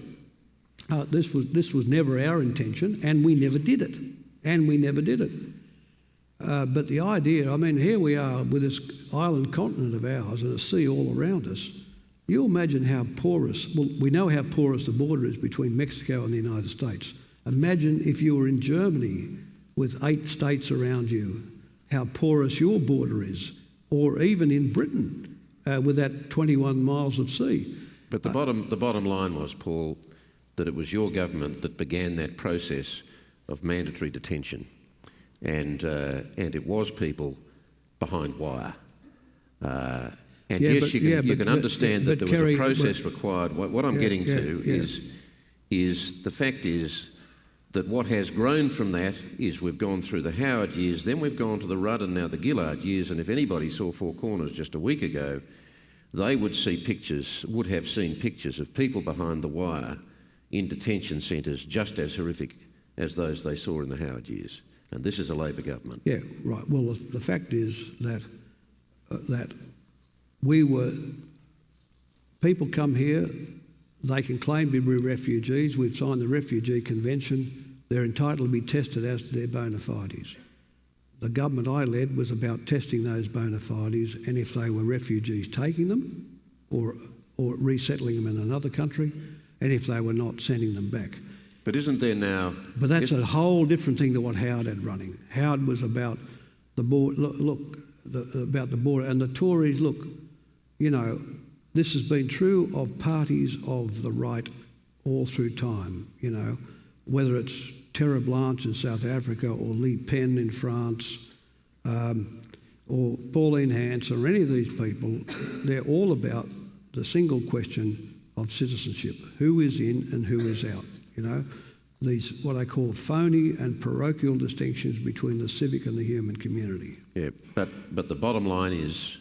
This was never our intention, and we never did it. But the idea, I mean, here we are with this island continent of ours and a sea all around us. You imagine how porous, well, we know how porous the border is between Mexico and the United States. Imagine if you were in Germany with 8 states around you, how porous your border is, or even in Britain with that 21 miles of sea. But the bottom line was, Paul, that it was your government that began that process of mandatory detention. And it was people behind wire. You can understand that there was a process required. What I'm getting to is the fact is that what has grown from that is we've gone through the Howard years, then we've gone to the Rudd and now the Gillard years, and if anybody saw Four Corners just a week ago, they would have seen pictures of people behind the wire in detention centres just as horrific as those they saw in the Howard years. And this is a Labor government. Yeah, right. Well, the fact is that people come here, they can claim to be refugees. We've signed the Refugee Convention. They're entitled to be tested as to their bona fides. The government I led was about testing those bona fides, and if they were refugees, taking them or resettling them in another country, and if they were not, sending them back. But isn't there now... But that's a whole different thing to what Howard had running. Howard was about about the border. And the Tories, look, you know, this has been true of parties of the right all through time, you know, whether it's Terre Blanche in South Africa or Le Pen in France or Pauline Hanson or any of these people, they're all about the single question of citizenship. Who is in and who is out, you know? These, what I call phony and parochial distinctions between the civic and the human community. Yeah, but the bottom line is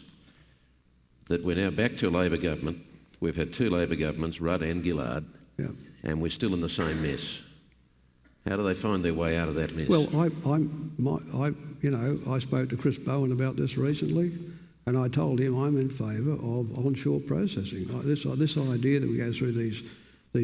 that we're now back to a Labor government. We've had two Labor governments, Rudd and Gillard, and we're still in the same mess. How do they find their way out of that mess? Well, I spoke to Chris Bowen about this recently, and I told him I'm in favour of onshore processing. This idea that we go through these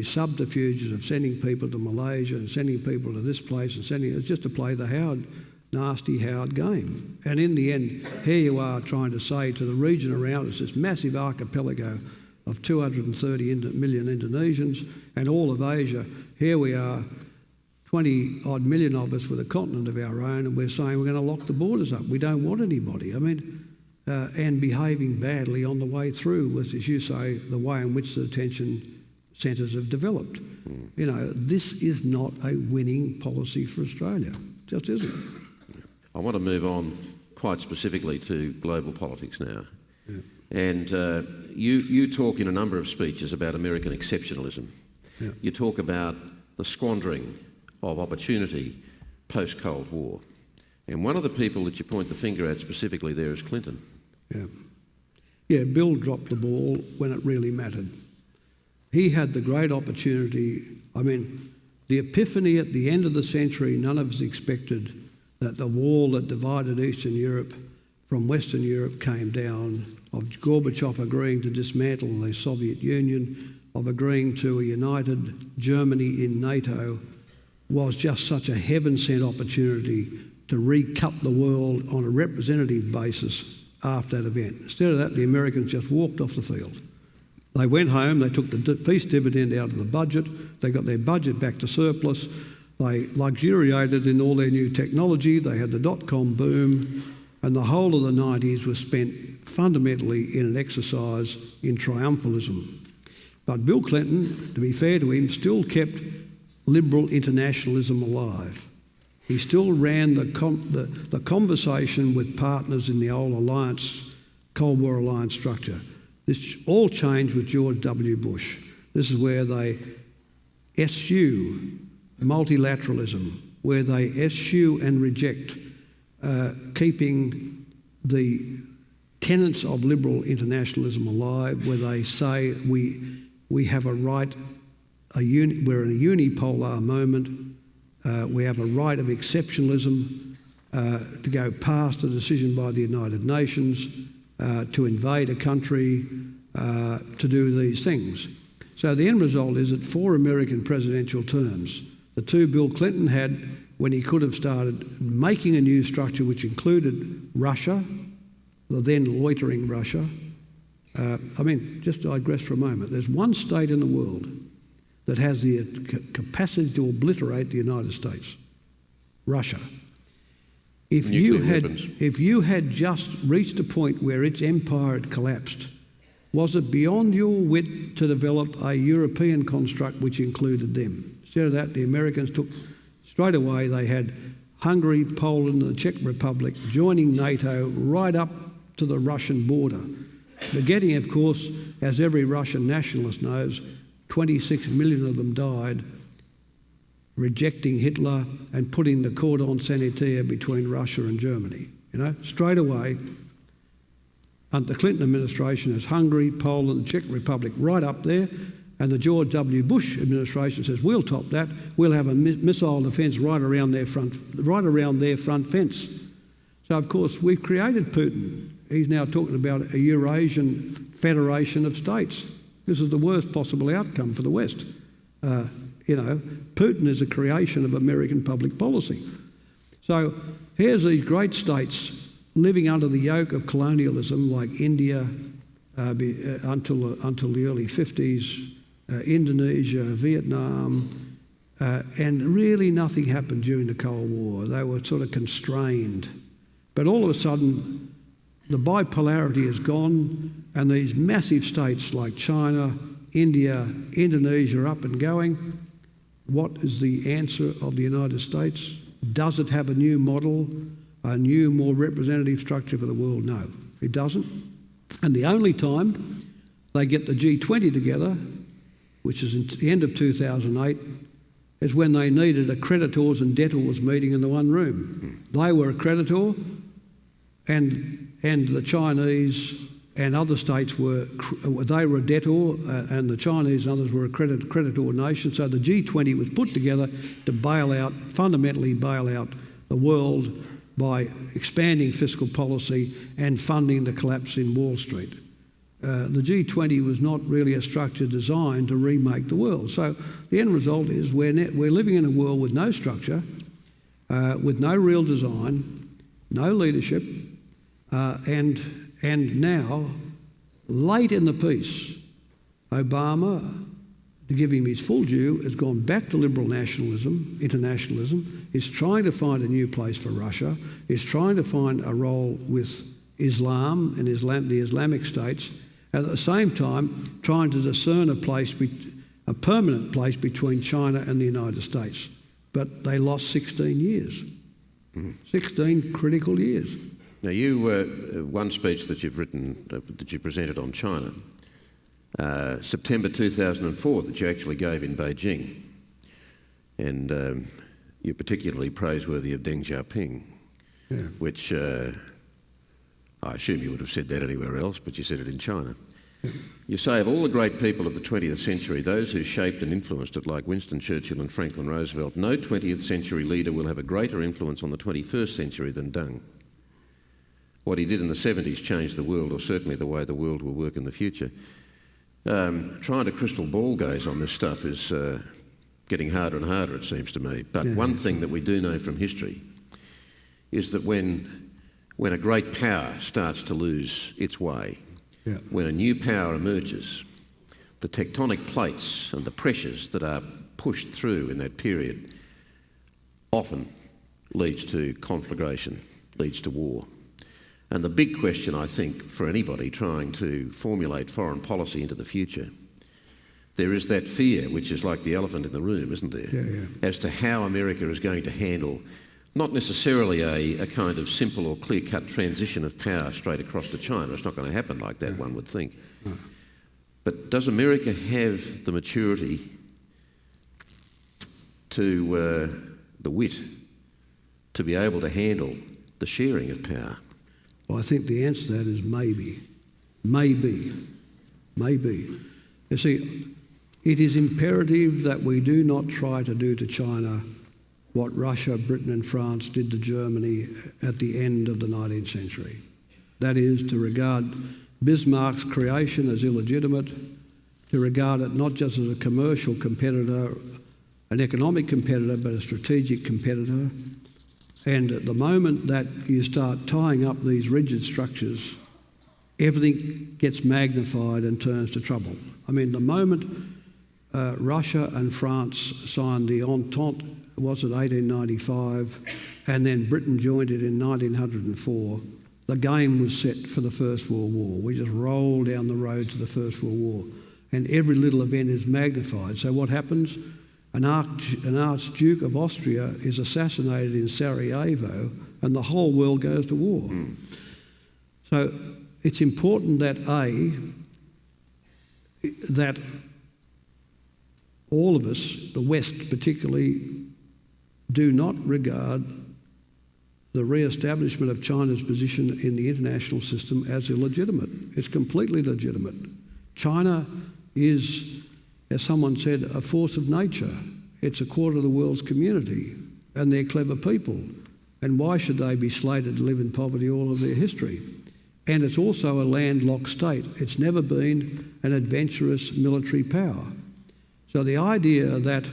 subterfuges of sending people to Malaysia and sending people to this place and it's just to play the nasty Howard game. And in the end, here you are trying to say to the region around us, this massive archipelago of 230 million Indonesians and all of Asia, here we are, 20-odd million of us with a continent of our own, and we're saying we're going to lock the borders up. We don't want anybody. I mean, and behaving badly on the way through with, as you say, the way in which the detention centres have developed. You know, this is not a winning policy for Australia. It just isn't. I want to move on quite specifically to global politics now. Yeah. And you talk in a number of speeches about American exceptionalism. Yeah. You talk about the squandering of opportunity post-Cold War. And one of the people that you point the finger at specifically there is Clinton. Yeah, Bill dropped the ball when it really mattered. He had the great opportunity. I mean, the epiphany at the end of the century, none of us expected that the wall that divided Eastern Europe from Western Europe came down, of Gorbachev agreeing to dismantle the Soviet Union, of agreeing to a united Germany in NATO, was just such a heaven-sent opportunity to recut the world on a representative basis after that event. Instead of that, the Americans just walked off the field. They went home, they took the peace dividend out of the budget, they got their budget back to surplus, they luxuriated in all their new technology, they had the dot-com boom, and the whole of the 90s was spent fundamentally in an exercise in triumphalism. But Bill Clinton, to be fair to him, still kept liberal internationalism alive. He still ran the conversation with partners in the old alliance, Cold War alliance structure. This all changed with George W. Bush. This is where they eschew multilateralism, where they eschew and reject keeping the tenets of liberal internationalism alive, where they say we have a right, we're in a unipolar moment, we have a right of exceptionalism to go past a decision by the United Nations, to invade a country, to do these things. So the end result is that 4 American presidential terms, the 2 Bill Clinton had when he could have started making a new structure which included Russia, the then loitering Russia. I mean, just to digress for a moment, there's one state in the world that has the capacity to obliterate the United States, Russia. If you had just reached a point where its empire had collapsed, was it beyond your wit to develop a European construct which included them? Instead of that, the Americans took, straight away, they had Hungary, Poland and the Czech Republic joining NATO right up to the Russian border. Forgetting, of course, as every Russian nationalist knows, 26 million of them died rejecting Hitler and putting the cordon sanitaire between Russia and Germany. You know, straight away, under the Clinton administration has Hungary, Poland, the Czech Republic right up there, and the George W. Bush administration says, we'll top that, we'll have a missile defence right around their front fence. So, of course, we've created Putin. He's now talking about a Eurasian federation of states. This is the worst possible outcome for the West. You know, Putin is a creation of American public policy. So here's these great states living under the yoke of colonialism, like India until the early 50s, Indonesia, Vietnam, and really nothing happened during the Cold War. They were sort of constrained But all of a sudden, the bipolarity is gone, and these massive states like China, India, Indonesia are up and going. What is the answer of the United States? Does it have a new model, a new, more representative structure for the world? No, it doesn't. And the only time they get the G20 together, which is at the end of 2008, is when they needed a creditors and debtors meeting in the one room. They were a creditor, and the Chinese and other states were a debtor, and the Chinese and others were a creditor nation. So the G20 was put together to fundamentally bail out the world by expanding fiscal policy and funding the collapse in Wall Street. The G20 was not really a structure designed to remake the world. So the end result is we're living in a world with no structure, with no real design, no leadership, and now, late in the piece, Obama, to give him his full due, has gone back to liberal nationalism, internationalism, is trying to find a new place for Russia, is trying to find a role with Islam and the Islamic states, and at the same time trying to discern a permanent place between China and the United States. But they lost 16 years, 16 critical years. Now, one speech that you've written, that you presented on China, September 2004, that you actually gave in Beijing, and you're particularly praiseworthy of Deng Xiaoping, which I assume you would have said that anywhere else, but you said it in China. You say, of all the great people of the 20th century, those who shaped and influenced it, like Winston, Churchill and Franklin Roosevelt, no 20th century leader will have a greater influence on the 21st century than Deng. What he did in the 70s changed the world, or certainly the way the world will work in the future. Trying to crystal ball gaze on this stuff is getting harder and harder, it seems to me. But one thing that we do know from history is that when a great power starts to lose its way, when a new power emerges, the tectonic plates and the pressures that are pushed through in that period often leads to conflagration, leads to war. And the big question, I think, for anybody trying to formulate foreign policy into the future, there is that fear, which is like the elephant in the room, isn't there, as to how America is going to handle not necessarily a kind of simple or clear-cut transition of power straight across to China. It's not going to happen like that, one would think. But does America have the maturity to the wit to be able to handle the sharing of power? Well, I think the answer to that is maybe. Maybe. Maybe. You see, it is imperative that we do not try to do to China what Russia, Britain and France did to Germany at the end of the 19th century. That is, to regard Bismarck's creation as illegitimate, to regard it not just as a commercial competitor, an economic competitor, but a strategic competitor. And at the moment that you start tying up these rigid structures, everything gets magnified and turns to trouble. I mean, the moment Russia and France signed the Entente, was it 1895, and then Britain joined it in 1904, the game was set for the First World War. We just rolled down the road to the First World War, and every little event is magnified. So what happens? An Archduke of Austria is assassinated in Sarajevo, and the whole world goes to war. So it's important that that all of us, the West particularly, do not regard the re-establishment of China's position in the international system as illegitimate. It's completely legitimate. China is, as someone said, a force of nature. It's a quarter of the world's community, and they're clever people. And why should they be slated to live in poverty all of their history? And it's also a landlocked state. It's never been an adventurous military power. So the idea that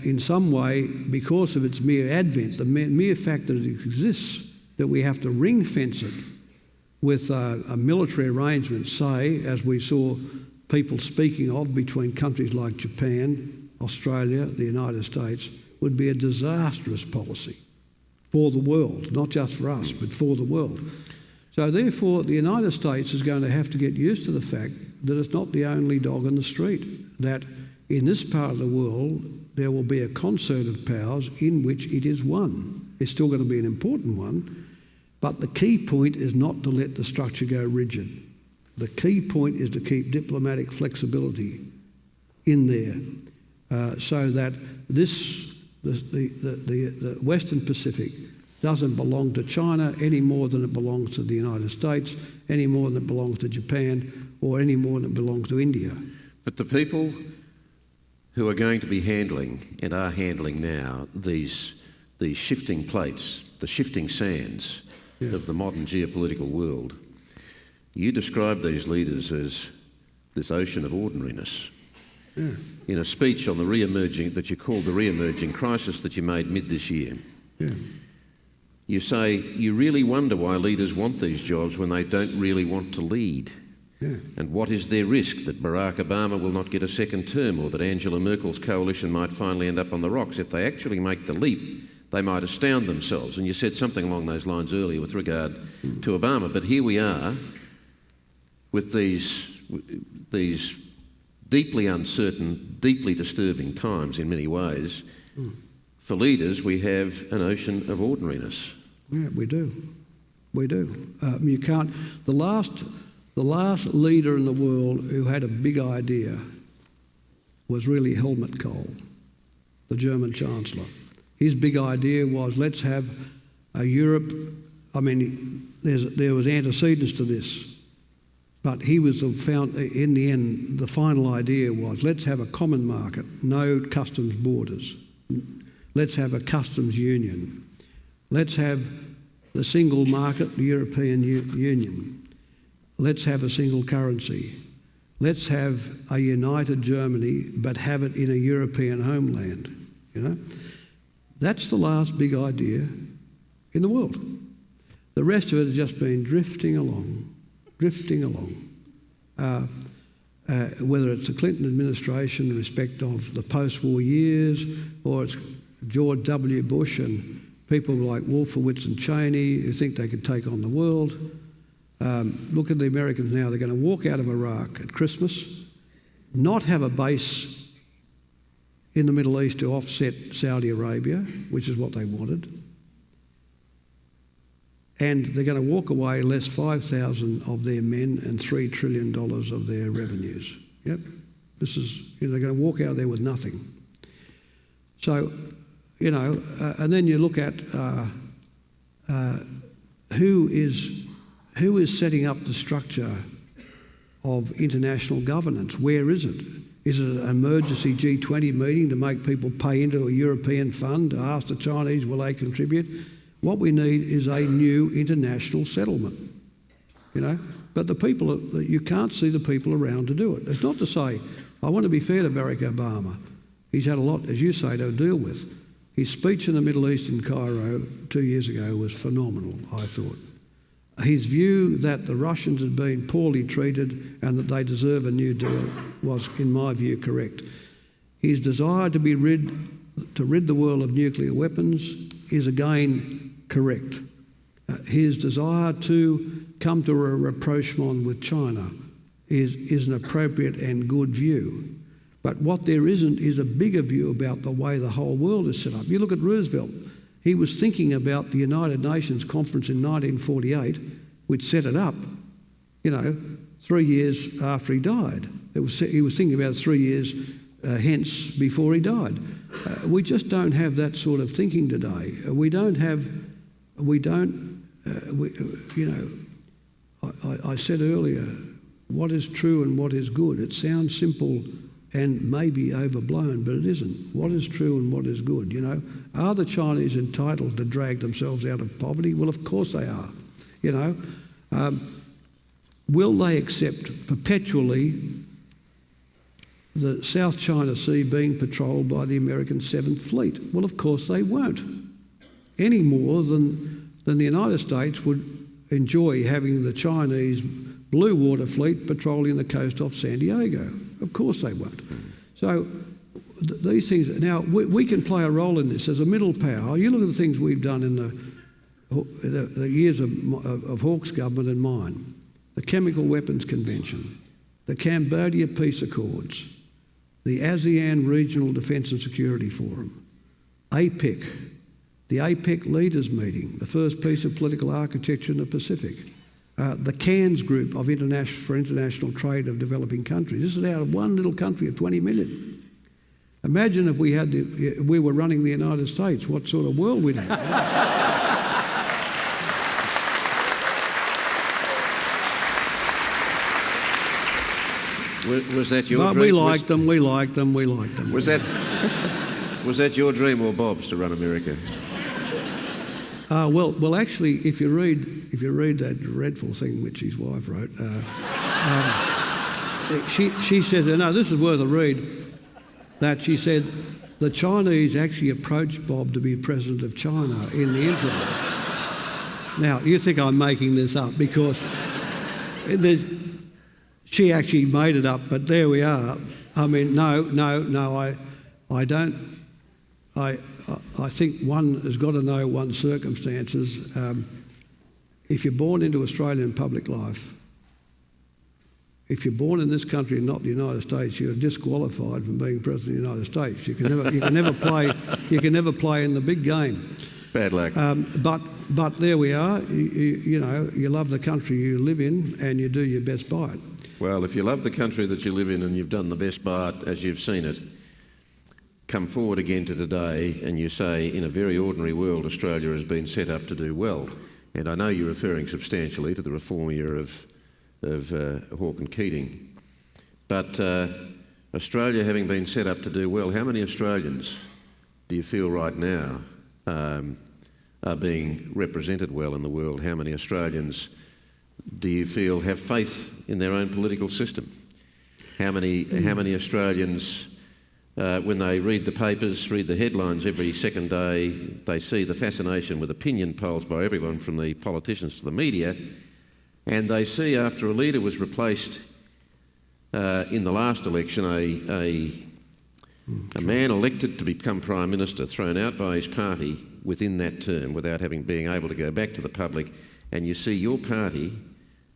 in some way, because of its mere advent, the mere fact that it exists, that we have to ring fence it with a military arrangement, say, as we saw people speaking of between countries like Japan, Australia, the United States, would be a disastrous policy. for the world, not just for us, but for the world. So therefore, the United States is going to have to get used to the fact that it's not the only dog in the street, that in this part of the world there will be a concert of powers in which it is one. It's still going to be an important one, but the key point is not to let the structure go rigid. The key point is to keep diplomatic flexibility in there, so that the Western Pacific doesn't belong to China any more than it belongs to the United States, any more than it belongs to Japan, or any more than it belongs to India. But the people who are going to be handling, and are handling now, these shifting plates, the shifting sands of the modern geopolitical world, you describe these leaders as this ocean of ordinariness. Yeah. In a speech on the re-emerging, that you called the re-emerging crisis that you made mid this year. Yeah. You say, you really wonder why leaders want these jobs when they don't really want to lead. Yeah. And what is their risk? That Barack Obama will not get a second term, or that Angela Merkel's coalition might finally end up on the rocks. If they actually make the leap, they might astound themselves. And you said something along those lines earlier with regard to Obama. But here we are with these deeply uncertain, deeply disturbing times in many ways. For leaders, we have an ocean of ordinariness. Yeah, we do. We do. You can't. The last leader in the world who had a big idea was really Helmut Kohl, the German Chancellor. His big idea was, let's have a Europe. I mean, there was antecedents to this, but he was in the end, the final idea was, let's have a common market, no customs borders. Let's have a customs union. Let's have the single market, the European Union. Let's have a single currency. Let's have a united Germany, but have it in a European homeland, you know? That's the last big idea in the world. The rest of it has just been drifting along. Whether it's the Clinton administration in respect of the post-war years, or it's George W. Bush and people like Wolfowitz and Cheney who think they could take on the world. Look at the Americans now. They're going to walk out of Iraq at Christmas, not have a base in the Middle East to offset Saudi Arabia, which is what they wanted. And they're going to walk away less 5,000 of their men and $3 trillion of their revenues. Yep. This is, they're going to walk out there with nothing. So, and then you look at who is setting up the structure of international governance. Where is it? Is it an emergency G20 meeting to make people pay into a European fund to ask the Chinese, will they contribute? What we need is a new international settlement, But the people, you can't see the people around to do it. It's not to say, I want to be fair to Barack Obama. He's had a lot, as you say, to deal with. His speech in the Middle East in Cairo 2 years ago was phenomenal, I thought. His view that the Russians had been poorly treated and that they deserve a new deal was, in my view, correct. His desire to rid the world of nuclear weapons is again correct. His desire to come to a rapprochement with China is an appropriate and good view. But what there isn't is a bigger view about the way the whole world is set up. You look at Roosevelt. He was thinking about the United Nations conference in 1948, which set it up, 3 years after he died. He was thinking about it 3 years hence before he died. We just don't have that sort of thinking today. I said earlier, what is true and what is good? It sounds simple and maybe overblown, but it isn't. What is true and what is good, Are the Chinese entitled to drag themselves out of poverty? Well, of course they are, Will they accept perpetually the South China Sea being patrolled by the American 7th Fleet? Well, of course they won't, any more than the United States would enjoy having the Chinese Blue Water Fleet patrolling the coast off San Diego. Of course they won't. So these things, now we can play a role in this as a middle power. You look at the things we've done in the years of Hawke's government and mine, the Chemical Weapons Convention, the Cambodia Peace Accords, the ASEAN Regional Defence and Security Forum, APEC, the APEC Leaders Meeting, the first piece of political architecture in the Pacific, the Cairns Group for International Trade of Developing Countries. This is out of one little country of 20 million. Imagine if we were running the United States, what sort of world we'd have. Was that your but dream? We liked them. Was that your dream or Bob's to run America? Well, actually, if you read that dreadful thing which his wife wrote, she said, no, this is worth a read, that she said the Chinese actually approached Bob to be president of China in the interim. Now, you think I'm making this up because she actually made it up, but there we are. I mean, no, I don't. I think one has got to know one's circumstances. If you're born into Australian public life, if you're born in this country and not the United States, you're disqualified from being president of the United States. You can never play in the big game. Bad luck. But there we are. You love the country you live in, and you do your best by it. Well, if you love the country that you live in and you've done the best by it as you've seen it, come forward again to today and you say, in a very ordinary world, Australia has been set up to do well. And I know you're referring substantially to the reform era of Hawke and Keating. But Australia having been set up to do well, how many Australians do you feel right now are being represented well in the world? How many Australians do you feel have faith in their own political system? How many Australians, when they read the papers, read the headlines every second day, they see the fascination with opinion polls by everyone from the politicians to the media, and they see after a leader was replaced in the last election, a man elected to become Prime Minister, thrown out by his party within that term without being able to go back to the public, and you see your party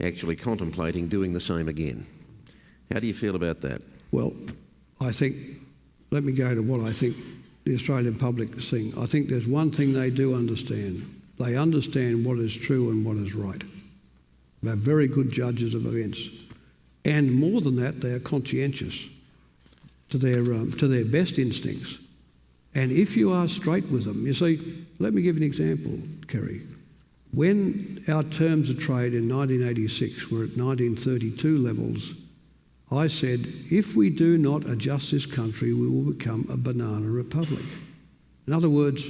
actually contemplating doing the same again. How do you feel about that? Well, let me go to what I think the Australian public is seeing. I think there's one thing they do understand. They understand what is true and what is right. They're very good judges of events. And more than that, they are conscientious to their best instincts. And if you are straight with them, you see, let me give you an example, Kerry. When our terms of trade in 1986 were at 1932 levels, I said, if we do not adjust this country, we will become a banana republic. In other words,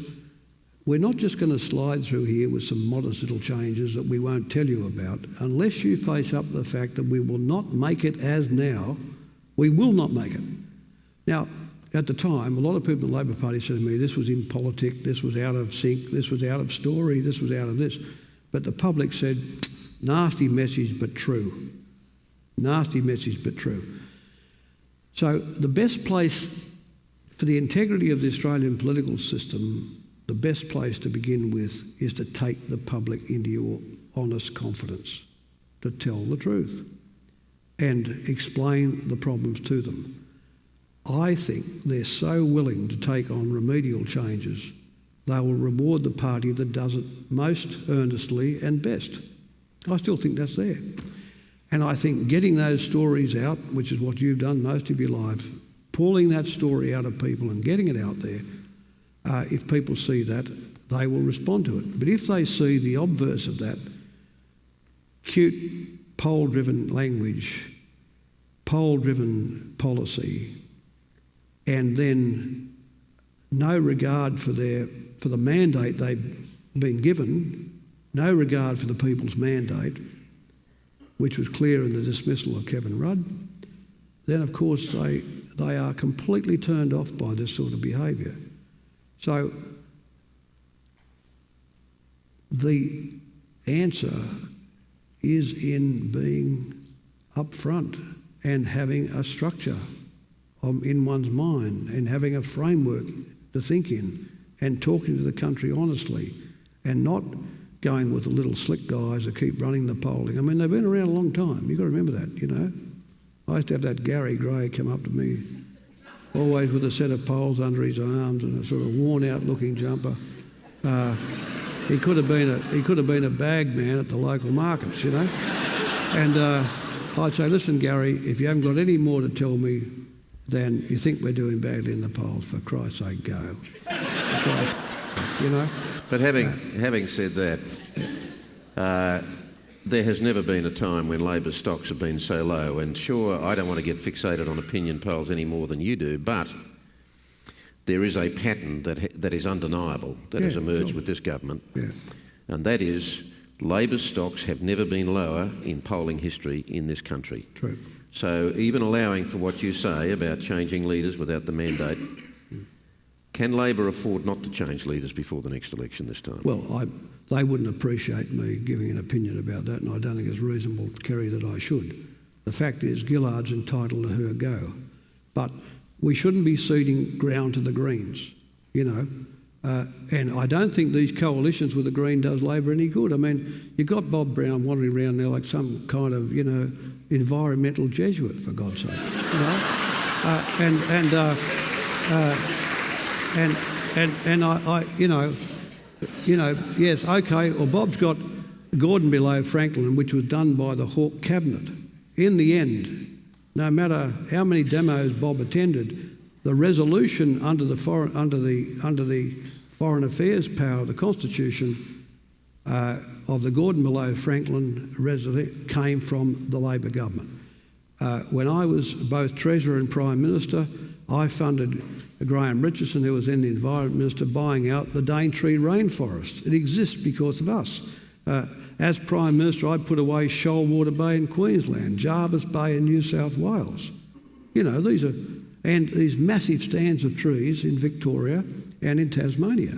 we're not just going to slide through here with some modest little changes that we won't tell you about. Unless you face up to the fact that we will not make it as now, we will not make it. Now, at the time, a lot of people in the Labor Party said to me, this was impolitic, this was out of sync, this was out of story, this was out of this. But the public said, nasty message but true. Nasty message but true. So the best place for the integrity of the Australian political system, the best place to begin with is to take the public into your honest confidence, to tell the truth and explain the problems to them. I think they're so willing to take on remedial changes, they will reward the party that does it most earnestly and best. I still think that's there. And I think getting those stories out, which is what you've done most of your life, pulling that story out of people and getting it out there, if people see that, they will respond to it. But if they see the obverse of that, cute, poll-driven language, poll-driven policy, and then no regard for the mandate they've been given, no regard for the people's mandate, which was clear in the dismissal of Kevin Rudd, then of course they are completely turned off by this sort of behaviour. So the answer is in being upfront and having a structure in one's mind and having a framework to think in and talking to the country honestly and not going with the little slick guys that keep running the polling. I mean, they've been around a long time. You've got to remember that, you know. I used to have that Gary Gray come up to me, always with a set of poles under his arms and a sort of worn-out looking jumper. He could have been a bag man at the local markets, you know. And I'd say, listen, Gary, if you haven't got any more to tell me than you think we're doing badly in the polls, for Christ's sake, go. You know. But having said that, there has never been a time when Labor's stocks have been so low. And sure, I don't want to get fixated on opinion polls any more than you do, but there is a pattern that is undeniable that has emerged with this government, and that is Labor's stocks have never been lower in polling history in this country. True. So even allowing for what you say about changing leaders without the mandate, can Labor afford not to change leaders before the next election this time? Well, they wouldn't appreciate me giving an opinion about that, and I don't think it's reasonable, Kerry, that I should. The fact is, Gillard's entitled to her go. But we shouldn't be ceding ground to the Greens, you know. And I don't think these coalitions with the Green does Labor any good. I mean, you've got Bob Brown wandering around there like some kind of, you know, environmental Jesuit, for God's sake, you know. And I you know, yes, okay, well, Bob's got Gordon below Franklin, which was done by the Hawke Cabinet. In the end, no matter how many demos Bob attended, the resolution under the foreign affairs power of the Constitution of the Gordon below Franklin resident came from the Labor government. When I was both Treasurer and Prime Minister, I funded Graham Richardson, who was then the Environment Minister, buying out the Daintree rainforest. It exists because of us. As Prime Minister, I put away Shoalwater Bay in Queensland, Jarvis Bay in New South Wales. You know, these massive stands of trees in Victoria and in Tasmania.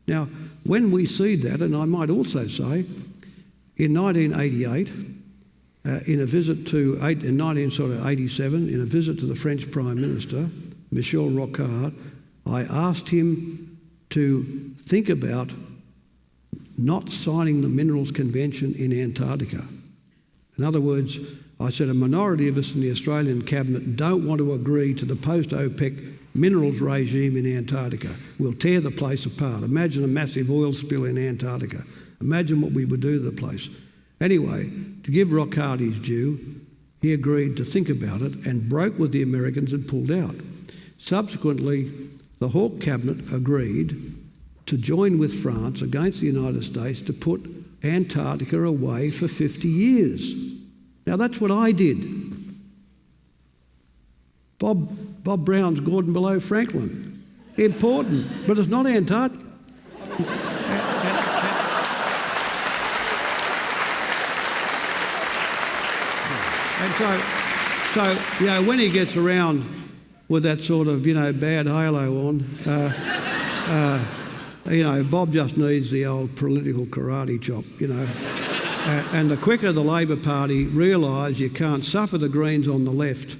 Now, when we see that, and I might also say, in 1988, in 1987, in a visit to the French Prime Minister, Michel Rocard, I asked him to think about not signing the Minerals Convention in Antarctica. In other words, I said a minority of us in the Australian Cabinet don't want to agree to the post-OPEC minerals regime in Antarctica. We'll tear the place apart. Imagine a massive oil spill in Antarctica. Imagine what we would do to the place. Anyway, to give Rocard his due, he agreed to think about it and broke with the Americans and pulled out. Subsequently, the Hawke Cabinet agreed to join with France against the United States to put Antarctica away for 50 years. Now, that's what I did. Bob Brown's Gordon below Franklin. Important, but it's not Antarctica. And so, you know, when he gets around with that sort of, you know, bad halo on, you know, Bob just needs the old political karate chop, you know. And the quicker the Labor Party realise you can't suffer the Greens on the left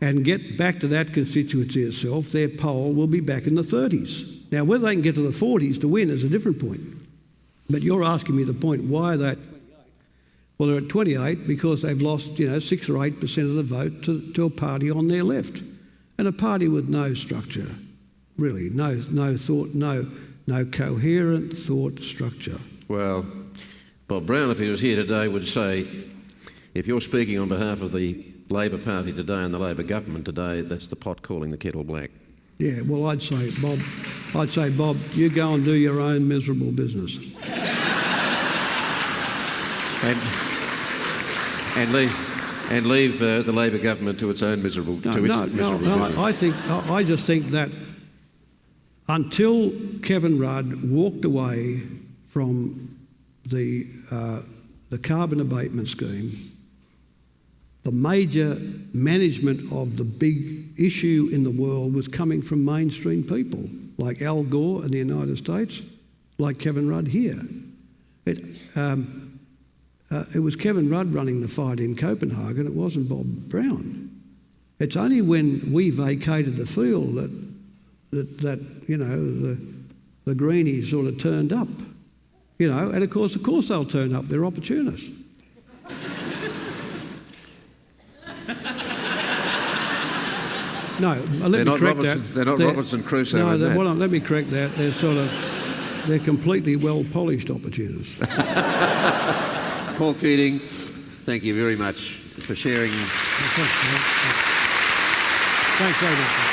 and get back to that constituency itself, their poll will be back in the 30s. Now, whether they can get to the 40s to win is a different point. But you're asking me the point, why are they at 28? Well, they're at 28 because they've lost, you know, 6 or 8% of the vote to a party on their left. And a party with no structure, really, no thought, no coherent thought structure. Well, Bob Brown, if he was here today, would say, if you're speaking on behalf of the Labor Party today and the Labor government today, that's the pot calling the kettle black. Yeah, well, I'd say, Bob, you go and do your own miserable business. And leave the Labor government to its own miserable business. I just think that until Kevin Rudd walked away from the carbon abatement scheme, the major management of the big issue in the world was coming from mainstream people like Al Gore in the United States, like Kevin Rudd here. It was Kevin Rudd running the fight in Copenhagen, it wasn't Bob Brown. It's only when we vacated the field that you know, the greenies sort of turned up. You know, and of course they'll turn up. They're opportunists. No, let me correct that. They're not Robinson Crusoe. No, let me correct that. They're completely well-polished opportunists. Paul Keating, thank you very much for sharing. Thanks very much.